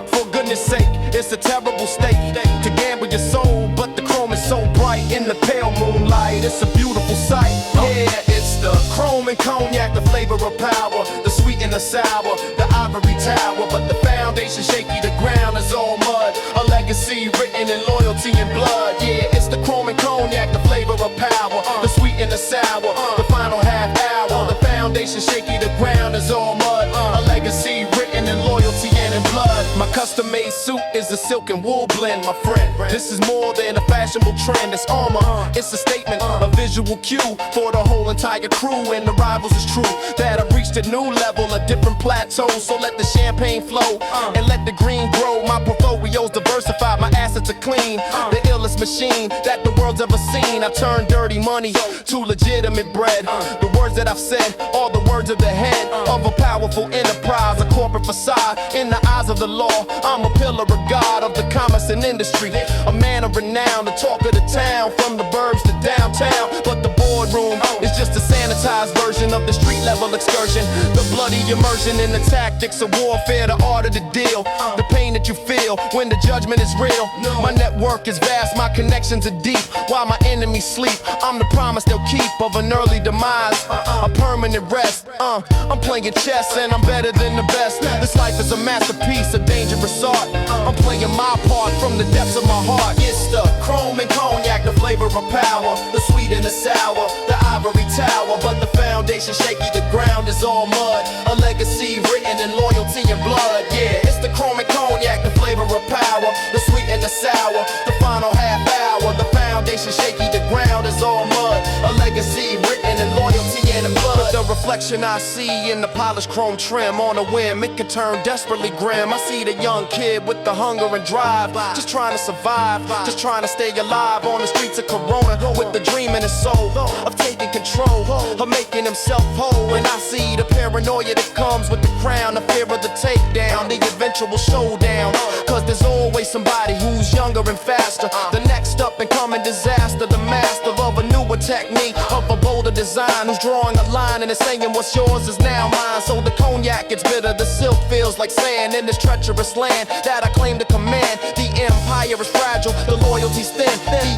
For goodness sake, it's a terrible state to gamble your soul, but the chrome is so bright in the pale moonlight. It's a beautiful sight. Yeah, it's the chrome and cognac, the flavor of power, the sweet and the sour, the ivory tower, but the foundation shaky, the ground is all mud. A legacy written in loyalty and blood. Yeah, it's the chrome and cognac, the flavor of power, the sweet and the sour, the final half hour. The foundation shaky, the ground is all mud. A legacy written in loyalty and in blood. My custom-made suit is a silk and wool blend, my friend. This is more than a fashionable trend, it's armor. It's a statement, a visual cue for the whole entire crew. And the rivals is true that I've reached a new level, a different plateau. So let the champagne flow and let the green grow. My portfolio's diversified, my assets are clean. The illest machine that the world's ever seen. I turn dirty money to legitimate bread. The words that I've said are the words of the head of a powerful enterprise, a corporate facade in the eyes of the law. I'm a pillar of God of the commerce and industry, a man of renown, the talk of the town, from the burbs to downtown. But the boardroom is just a sanitized version of the street level excursion. The bloody immersion in the tactics of warfare, the art of the deal, the pain that you feel when the judgment is real. My network is vast, my connections are deep. While my enemies sleep, I'm the promise they'll keep of an early demise, a permanent rest. I'm playing chess and I'm better than the best. This life is a masterpiece, a dangerous art. I'm playing my part from the depths of my heart. It's the chrome and cognac, the flavor of power, the sweet and the sour, the ivory tower, but the foundation shaky, the ground is all mud. A legacy written in loyalty and blood. Yeah, it's the chrome and cognac, the flavor of power, the sweet and the sour, the final half hour. The foundation shaky, the ground is all mud. A legacy written in loyalty and in blood. But the reflection I see in the polished chrome trim on a whim, it can turn desperately grim. I see the young kid with the hunger and drive, just trying to survive, just trying to stay alive on the streets of Corona, with the dream in his soul of taking control, of making himself whole. And I see the paranoia that comes with the crown, the fear of the takedown, the eventual showdown. Cause there's always somebody who's younger and faster, the next up and coming disaster, the master of a newer technique, of a bolder design, who's drawing a line and is saying what's yours is now mine. So the cognac gets bitter, the silk feels like sand in this treacherous land that I claim to command. The empire is fragile, the loyalty's thin.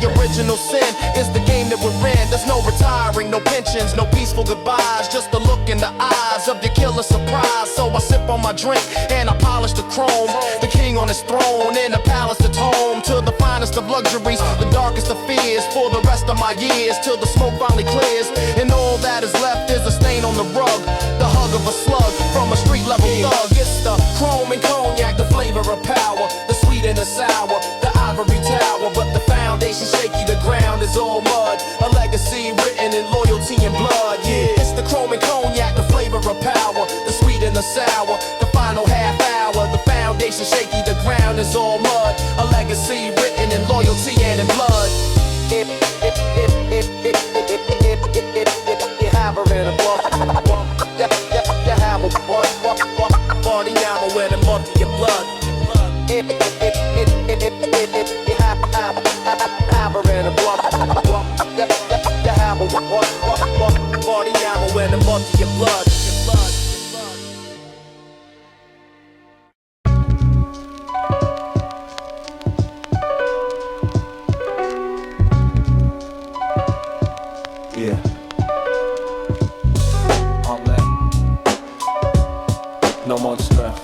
The original sin is the game that we're in. There's no retiring, no pensions, no peaceful goodbyes, just the look in the eyes of your killer surprise. So I sip on my drink and I polish the chrome, the king on his throne in a palace that's home to the finest of luxuries, the darkest of fears for the rest of my years, till the smoke finally clears and all that is left is a stain on the rug, the hug of a slug from a street level thug. It's the chrome and cognac, the flavor of power, the sweet and the sour, the ivory tower, but the foundation shaky, the ground is all mud. A legacy written in loyalty and blood. Yeah, it's the chrome and cognac, the flavor of power, the sweet and the sour, the final half hour. The foundation shaky, the ground is all mud. A legacy written in loyalty and in blood. You have her in a party now when it month your blood. You have her in a party now when it month your blood. Yeah. All that. No more stress.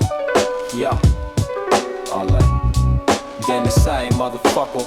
Yeah. All that. Then the same motherfucker.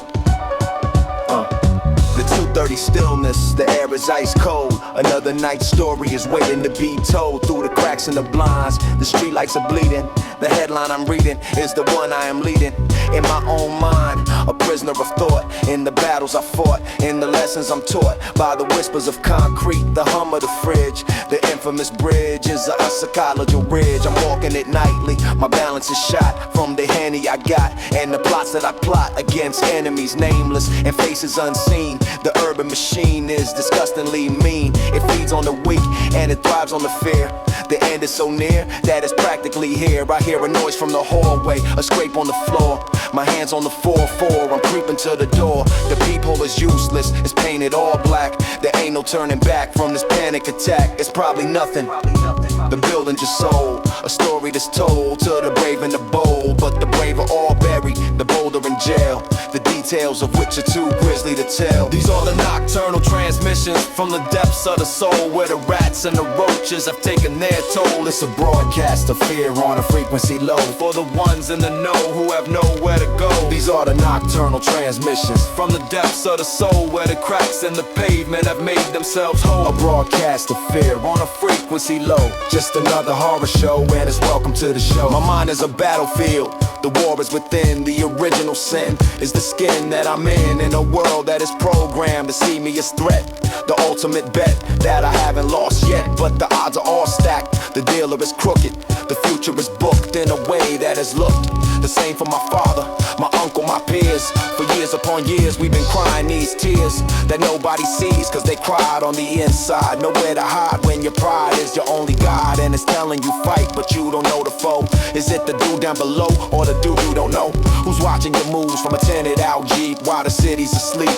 The 2:30 stillness, the air is ice cold. Another night story is waiting to be told. Through the cracks in the blinds, the streetlights are bleeding. The headline I'm reading is the one I am leading. In my own mind, a prisoner of thought. In the battles I fought, in the lessons I'm taught. By the whispers of concrete, the hum of the fridge. The infamous bridge is of a psychological ridge. I'm walking it nightly, my balance is shot from the handy I got, and the plots that I plot against enemies nameless and faces unseen. The urban machine is disgustingly mean. It feeds on the weak and it thrives on the fear. The end is so near that it's practically here. I hear a noise from the hallway, a scrape on the floor. My hands on the 4-4, I'm creeping to the door. The peephole is useless, it's painted all black. There ain't no turning back from this panic attack. It's probably nothing, the building just sold. A story that's told to the brave and the bold, but the brave are all buried, the bold are in jail. The details of which are too grisly to tell. These are the nocturnal transmissions from the depths of the soul, where the rats and the roaches have taken their toll. It's a broadcast of fear on a frequency low, for the ones in the know who have nowhere to go. These are the nocturnal transmissions from the depths of the soul, where the cracks in the pavement have made themselves whole. A broadcast of fear on a frequency low. Just another horror show, and it's welcome to the show. My mind is a battlefield, the war is within. The original sin is the skin that I'm in a world that is programmed to see me as threat. The ultimate bet that I haven't lost yet, but the odds are all stacked. The dealer is crooked, the future is booked in a way that has looked the same for my father, my uncle, my peers. For years upon years we've been crying these tears that nobody sees, cause they cried on the inside. Nowhere to hide when your pride is your only guide, and it's telling you fight but you don't know the foe. Is it the dude down below or the dude you don't know, who's watching your moves from a tinted out Jeep while the city's asleep?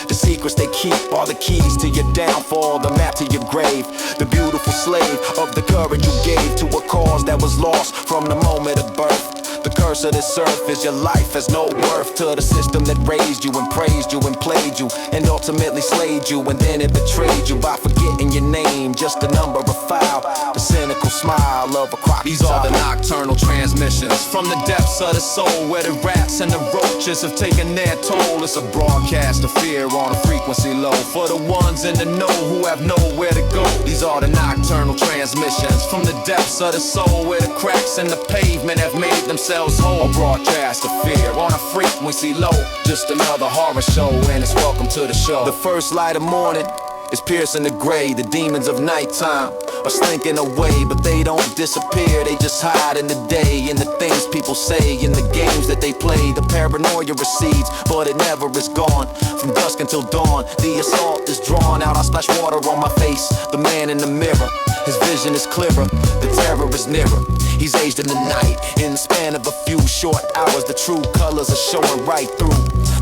The secrets they keep are the keys to your downfall, the map to your grave. The beautiful slave of the courage you gave to a cause that was lost from the moment of birth. The curse of this earth is your life has no worth to the system that raised you and praised you and played you and ultimately slayed you, and then it betrayed you by forgetting your name, just a number of file. The cynical smile of a crocodile. These are the nocturnal transmissions from the depths of the soul, where the rats and the roaches have taken their toll. It's a broadcast of fear on a frequency low, for the ones in the know who have nowhere to go. These are the nocturnal transmissions from the depths of the soul, where the cracks in the pavement have made themselves whole. A broadcast of fear on a frequency low. Just another horror show, and it's welcome to the show. The first light of morning is piercing the gray. The demons of nighttime are slinking away, but they don't disappear, they just hide in the day. In the things people say, in the games that they play. The paranoia recedes, but it never is gone. From dusk until dawn, the assault is drawn out. I splash water on my face, the man in the mirror. His vision is clearer, the terror is nearer. He's aged in the night, in the span of a few short hours. The true colors are showing right through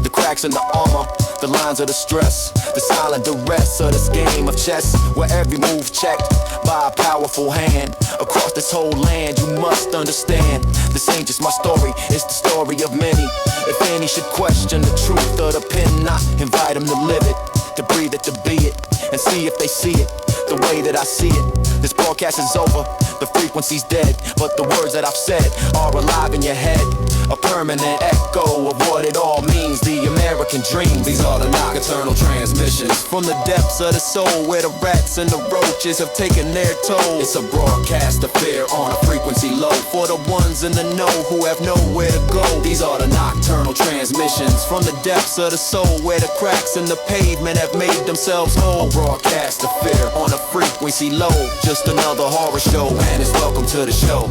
the cracks in the armor, the lines of the stress, the silent duress of this game of chess, where every move checked by a powerful hand. Across this whole land, you must understand, this ain't just my story, it's the story of many. If any should question the truth of the pen, I invite them to live it, to breathe it, to be it, and see if they see it the way that I see it. This broadcast is over, the frequency's dead, but the words that I've said are alive in your head. A permanent echo of what it all means, the American dream. These are the nocturnal transmissions from the depths of the soul, where the rats and the roaches have taken their toll. It's a broadcast of fear on a frequency low, for the ones in the know who have nowhere to go. These are the nocturnal transmissions from the depths of the soul, where the cracks in the pavement have made themselves whole. A broadcast of fear on a frequency low. Just another horror show, and it's welcome to the show.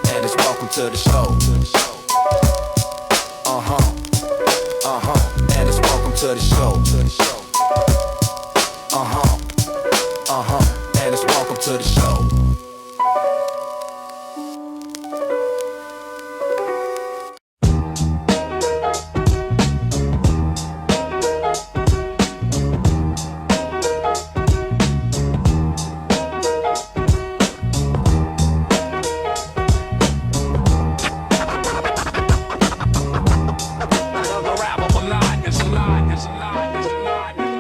And it's welcome to the show. And it's welcome to the show. And it's welcome to the show.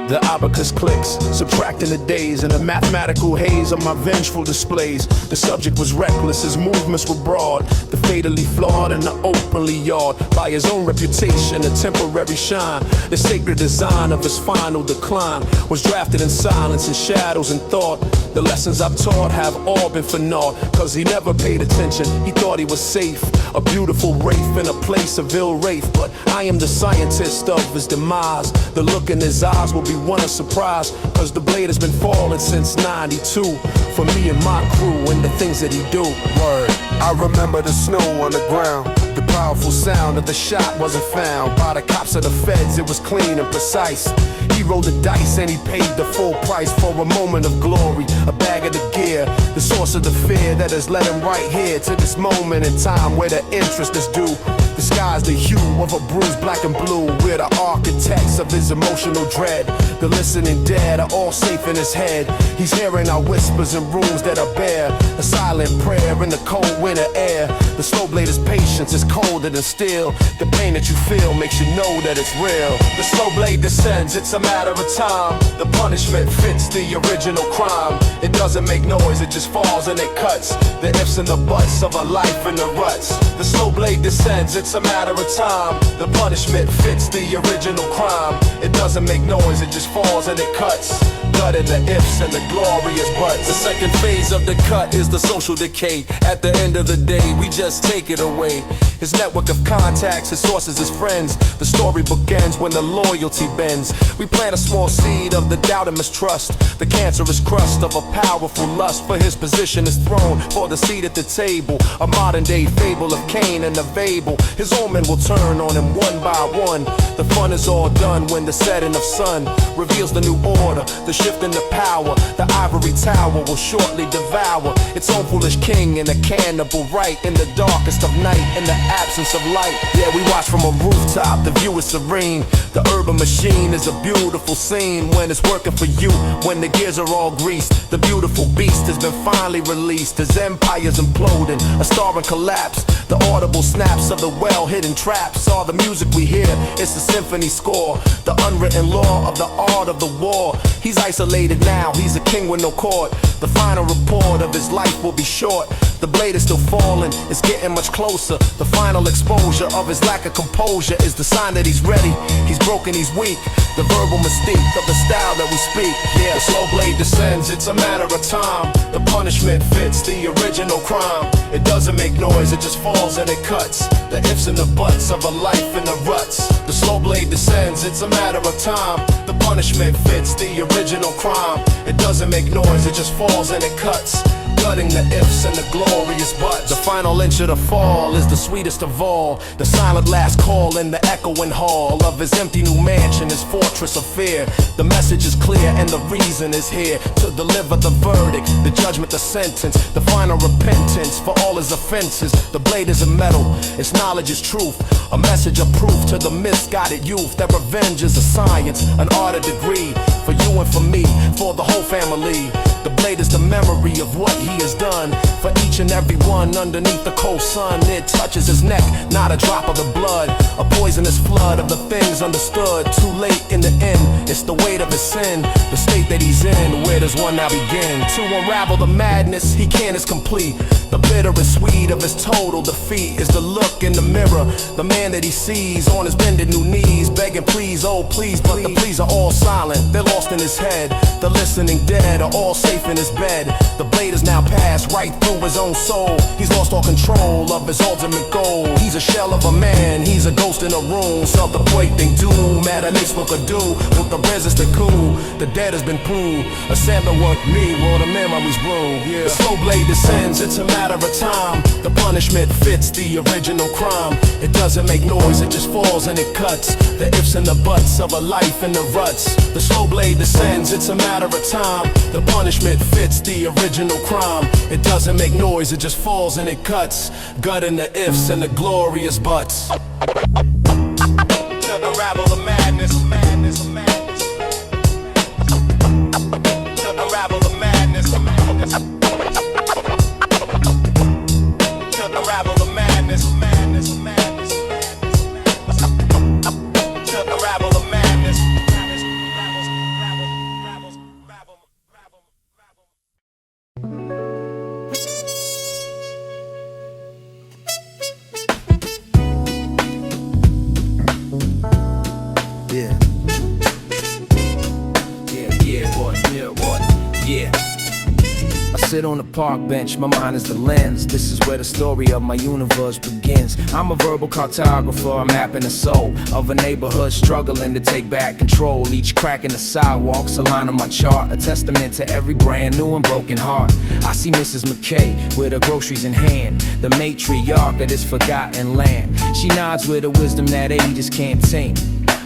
The abacus clicks, subtracting the days in a mathematical haze of my vengeful displays. The subject was reckless, his movements were broad, the fatally flawed and the openly yawed by his own reputation, a temporary shine. The sacred design of his final decline was drafted in silence and shadows and thought. The lessons I've taught have all been for naught, cause he never paid attention, he thought he was safe. A beautiful wraith in a place of ill wraith, but I am the scientist of his demise. The look in his eyes will be one anyone a surprise, cause the blade has been falling since 92. For me and my crew and the things that he do. Word, I remember the snow on the ground. The powerful sound of the shot wasn't found by the cops or the feds, it was clean and precise. He rolled the dice and he paid the full price for a moment of glory, a bag of the gear, the source of the fear that has led him right here to this moment in time where the interest is due. The sky's the hue of a bruised black and blue. We're the architects of his emotional dread. The listening dead are all safe in his head. He's hearing our whispers in rooms that are bare, a silent prayer in the cold winter air. The slow blade is patience, it's colder than steel. The pain that you feel makes you know that it's real. The slow blade descends, it's a matter of time. The punishment fits the original crime. It doesn't make noise, it just falls and it cuts the ifs and the buts of a life in the ruts. The slow blade descends, it's a matter of time. The punishment fits the original crime. It doesn't make noise, it just falls and it cuts. Gutted the ifs and the glorious buts. The second phase of the cut is the social decay. At the end of the day, we just take it away. His network of contacts, his sources, his friends. The storybook ends when the loyalty bends. We plant a small seed of the doubt and mistrust. The cancerous crust of a powerful lust for his position is thrown for the seat at the table. A modern day fable of Cain and of Abel. His omen will turn on him one by one. The fun is all done when the setting of sun reveals the new order, the shift in the power. The ivory tower will shortly devour its own foolish king in a cannibal right in the darkest of night, in the absence of light. Yeah, we watch from a rooftop, the view is serene. The urban machine is a beautiful scene when it's working for you, when the gears are all greased. The beautiful beast has been finally released. His empire's imploding, a star in collapse. The audible snaps of the well-hidden traps are the music we hear. It's a symphony score, the unwritten law of the art of the war. He's isolated now, he's a king with no court. The final report of his life will be short. The blade is still falling, it's getting much closer. The final exposure of his lack of composure is the sign that he's ready. He's broken, he's weak. The verbal mystique of the style that we speak. Yeah, the slow blade descends, it's a matter of time. The punishment fits the original crime. It doesn't make noise, it just falls and it cuts the ifs and the buts of a life in the ruts. The slow blade descends, it's a matter of time. The punishment fits the original crime. It doesn't make noise, it just falls and it cuts, gutting the ifs and the glorious buts. The final inch of the fall is the sweetest of all. The silent last call in the echoing hall of his empty new mansion, his fortress of fear. The message is clear and the reason is here to deliver the verdict, the judgment, the sentence, the final repentance for all his offenses. The blade is a metal, its knowledge is truth, a message of proof to the misguided youth that revenge is a science, an art, a degree, for you and for me, for the whole family. The blade is the memory of what he has done for each and every one underneath the cold sun. It touches his neck, not a drop of the blood, a poisonous flood of the things understood. Too late in the end, it's the weight of his sin, the state that he's in. Where does one now begin to unravel the madness he can't is complete? The bitter and sweet of his total defeat is the look in the mirror, the man that he sees on his bended new knees, begging please, oh please, but the pleas are all silent, they're lost in his head. The listening dead are all safe in his bed. The blade is now passed right through his own soul. He's lost all control of his ultimate goal. He's a shell of a man, he's a ghost in a room. Self-equating doom at an do with the resistant cool. The dead has been pruned, a sandal work me while the memories bloom. Yeah. The slow blade descends, it's a matter of time. The punishment fits the original crime. It doesn't make noise, it just falls and it cuts the ifs and the buts of a life in the ruts. The slow blade descends, it's a matter of time. The punishment fits the original crime. It doesn't make noise, it just falls and it cuts, gutting the ifs and the glorious buts. To unravel the madness, madness, madness. To unravel the madness, madness. To unravel the madness, madness, madness. To unravel the madness. sit on a park bench, my mind is the lens. This is where the story of my universe begins. I'm a verbal cartographer, I'm mapping the soul of a neighborhood struggling to take back control. Each crack in the sidewalks, a line on my chart, a testament to every brand new and broken heart. I see Mrs. McKay with her groceries in hand, the matriarch of this forgotten land. She nods with a wisdom that ages can't tame,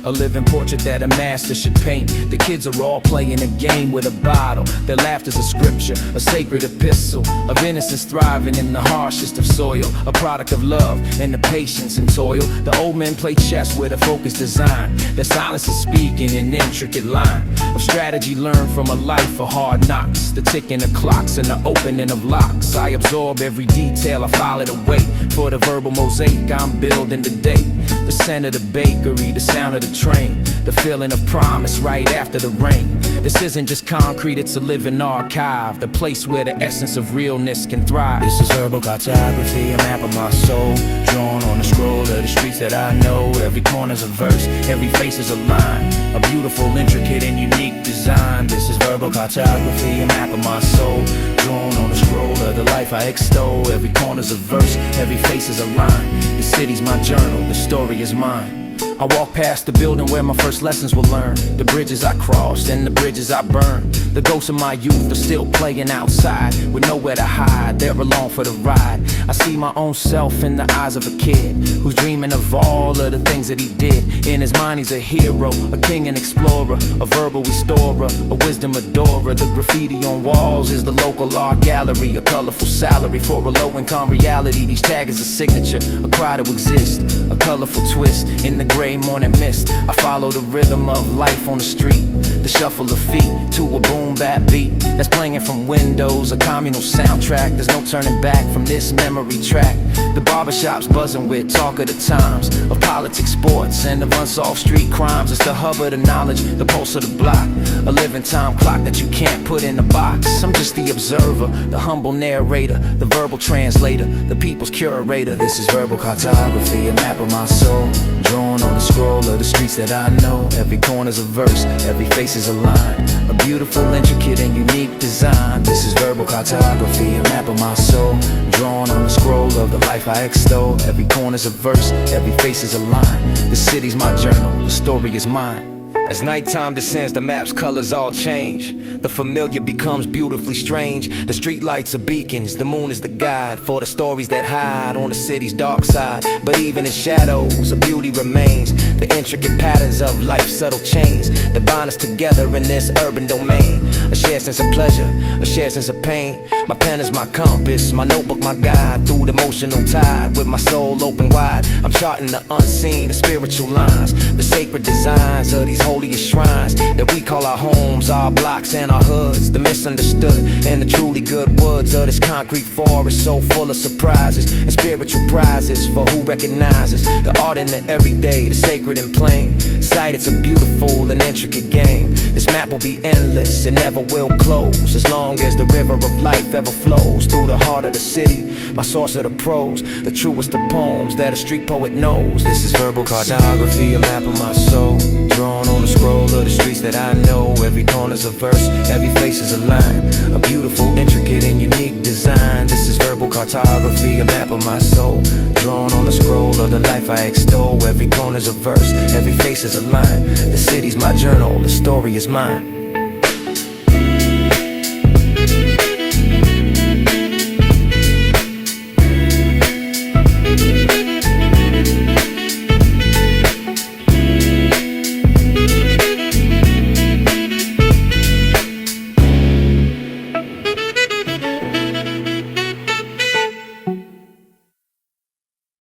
a living portrait that a master should paint. The kids are all playing a game with a bottle. Their laughter's a scripture, a sacred epistle of innocence thriving in the harshest of soil, a product of love and the patience and toil. The old men play chess with a focused design. Their silence is speaking an intricate line of strategy learned from a life of hard knocks. The ticking of clocks and the opening of locks. I absorb every detail, I file it away for the verbal mosaic I'm building today. The scent of the bakery, the sound of the train, the feeling of promise right after the rain. This isn't just concrete, it's a living archive, the place where the essence of realness can thrive. This is verbal cartography, a map of my soul, drawn on the scroll of the streets that I know. Every corner's a verse, every face is a line, a beautiful, intricate, and unique design. This is verbal cartography, a map of my soul, drawn on the scroll of the life I extol. Every corner's a verse, every face is a line. The city's my journal, the story is mine. I walk past the building where my first lessons were learned, the bridges I crossed and the bridges I burned. The ghosts of my youth are still playing outside with nowhere to hide, they're along for the ride. I see my own self in the eyes of a kid who's dreaming of all of the things that he did. In his mind he's a hero, a king and explorer, a verbal restorer, a wisdom adorer. The graffiti on walls is the local art gallery, a colorful salary for a low-income reality. Each tag is a signature, a cry to exist, a colorful twist in the gray morning mist. I follow the rhythm of life on the street, the shuffle of feet to a boom bap beat that's playing from windows, a communal soundtrack. There's no turning back from this memory track. The barbershop's buzzing with talk of the times, of politics, sports, and of unsolved street crimes. It's the hub of the knowledge, the pulse of the block, a living time clock that you can't put in a box. I'm just the observer, the humble narrator, the verbal translator, the people's curator. This is verbal cartography, a map of my soul, drawn on the scroll of the streets that I know. Every corner's a verse, every face is a line, a beautiful, intricate, and unique design. This is verbal cartography, a map of my soul, drawn on the scroll of the life I extol. Every corner's a verse, every face is a line. The city's my journal, the story is mine. As nighttime descends, the map's colors all change. The familiar becomes beautifully strange. The street lights are beacons, the moon is the guide for the stories that hide on the city's dark side. But even in shadows, a beauty remains. The intricate patterns of life's subtle chains that bind us together in this urban domain. A shared sense of pleasure, a shared sense of pain. My pen is my compass, my notebook my guide through the emotional tide. With my soul open wide, I'm charting the unseen, the spiritual lines, the sacred designs of these holiest shrines that we call our homes, our blocks and our hoods. The misunderstood and the truly good woods of this concrete forest, so full of surprises and spiritual prizes for who recognizes the art in the everyday, the sacred and plain sight. It's a beautiful and intricate game. This map will be endless, it never will close, as long as the river of life ever flows through the heart of the city. My source of the prose, the truest of poems that a street poet knows. This is verbal cartography, a map of my soul, drawn on the scroll of the streets that I know. Every corner's a verse, every face is a line, a beautiful, intricate, and unique design. This is verbal cartography, a map of my soul, drawn on the scroll of the life I extol. Every corner's a verse, every face is a line. The city's my journal, the story is mine.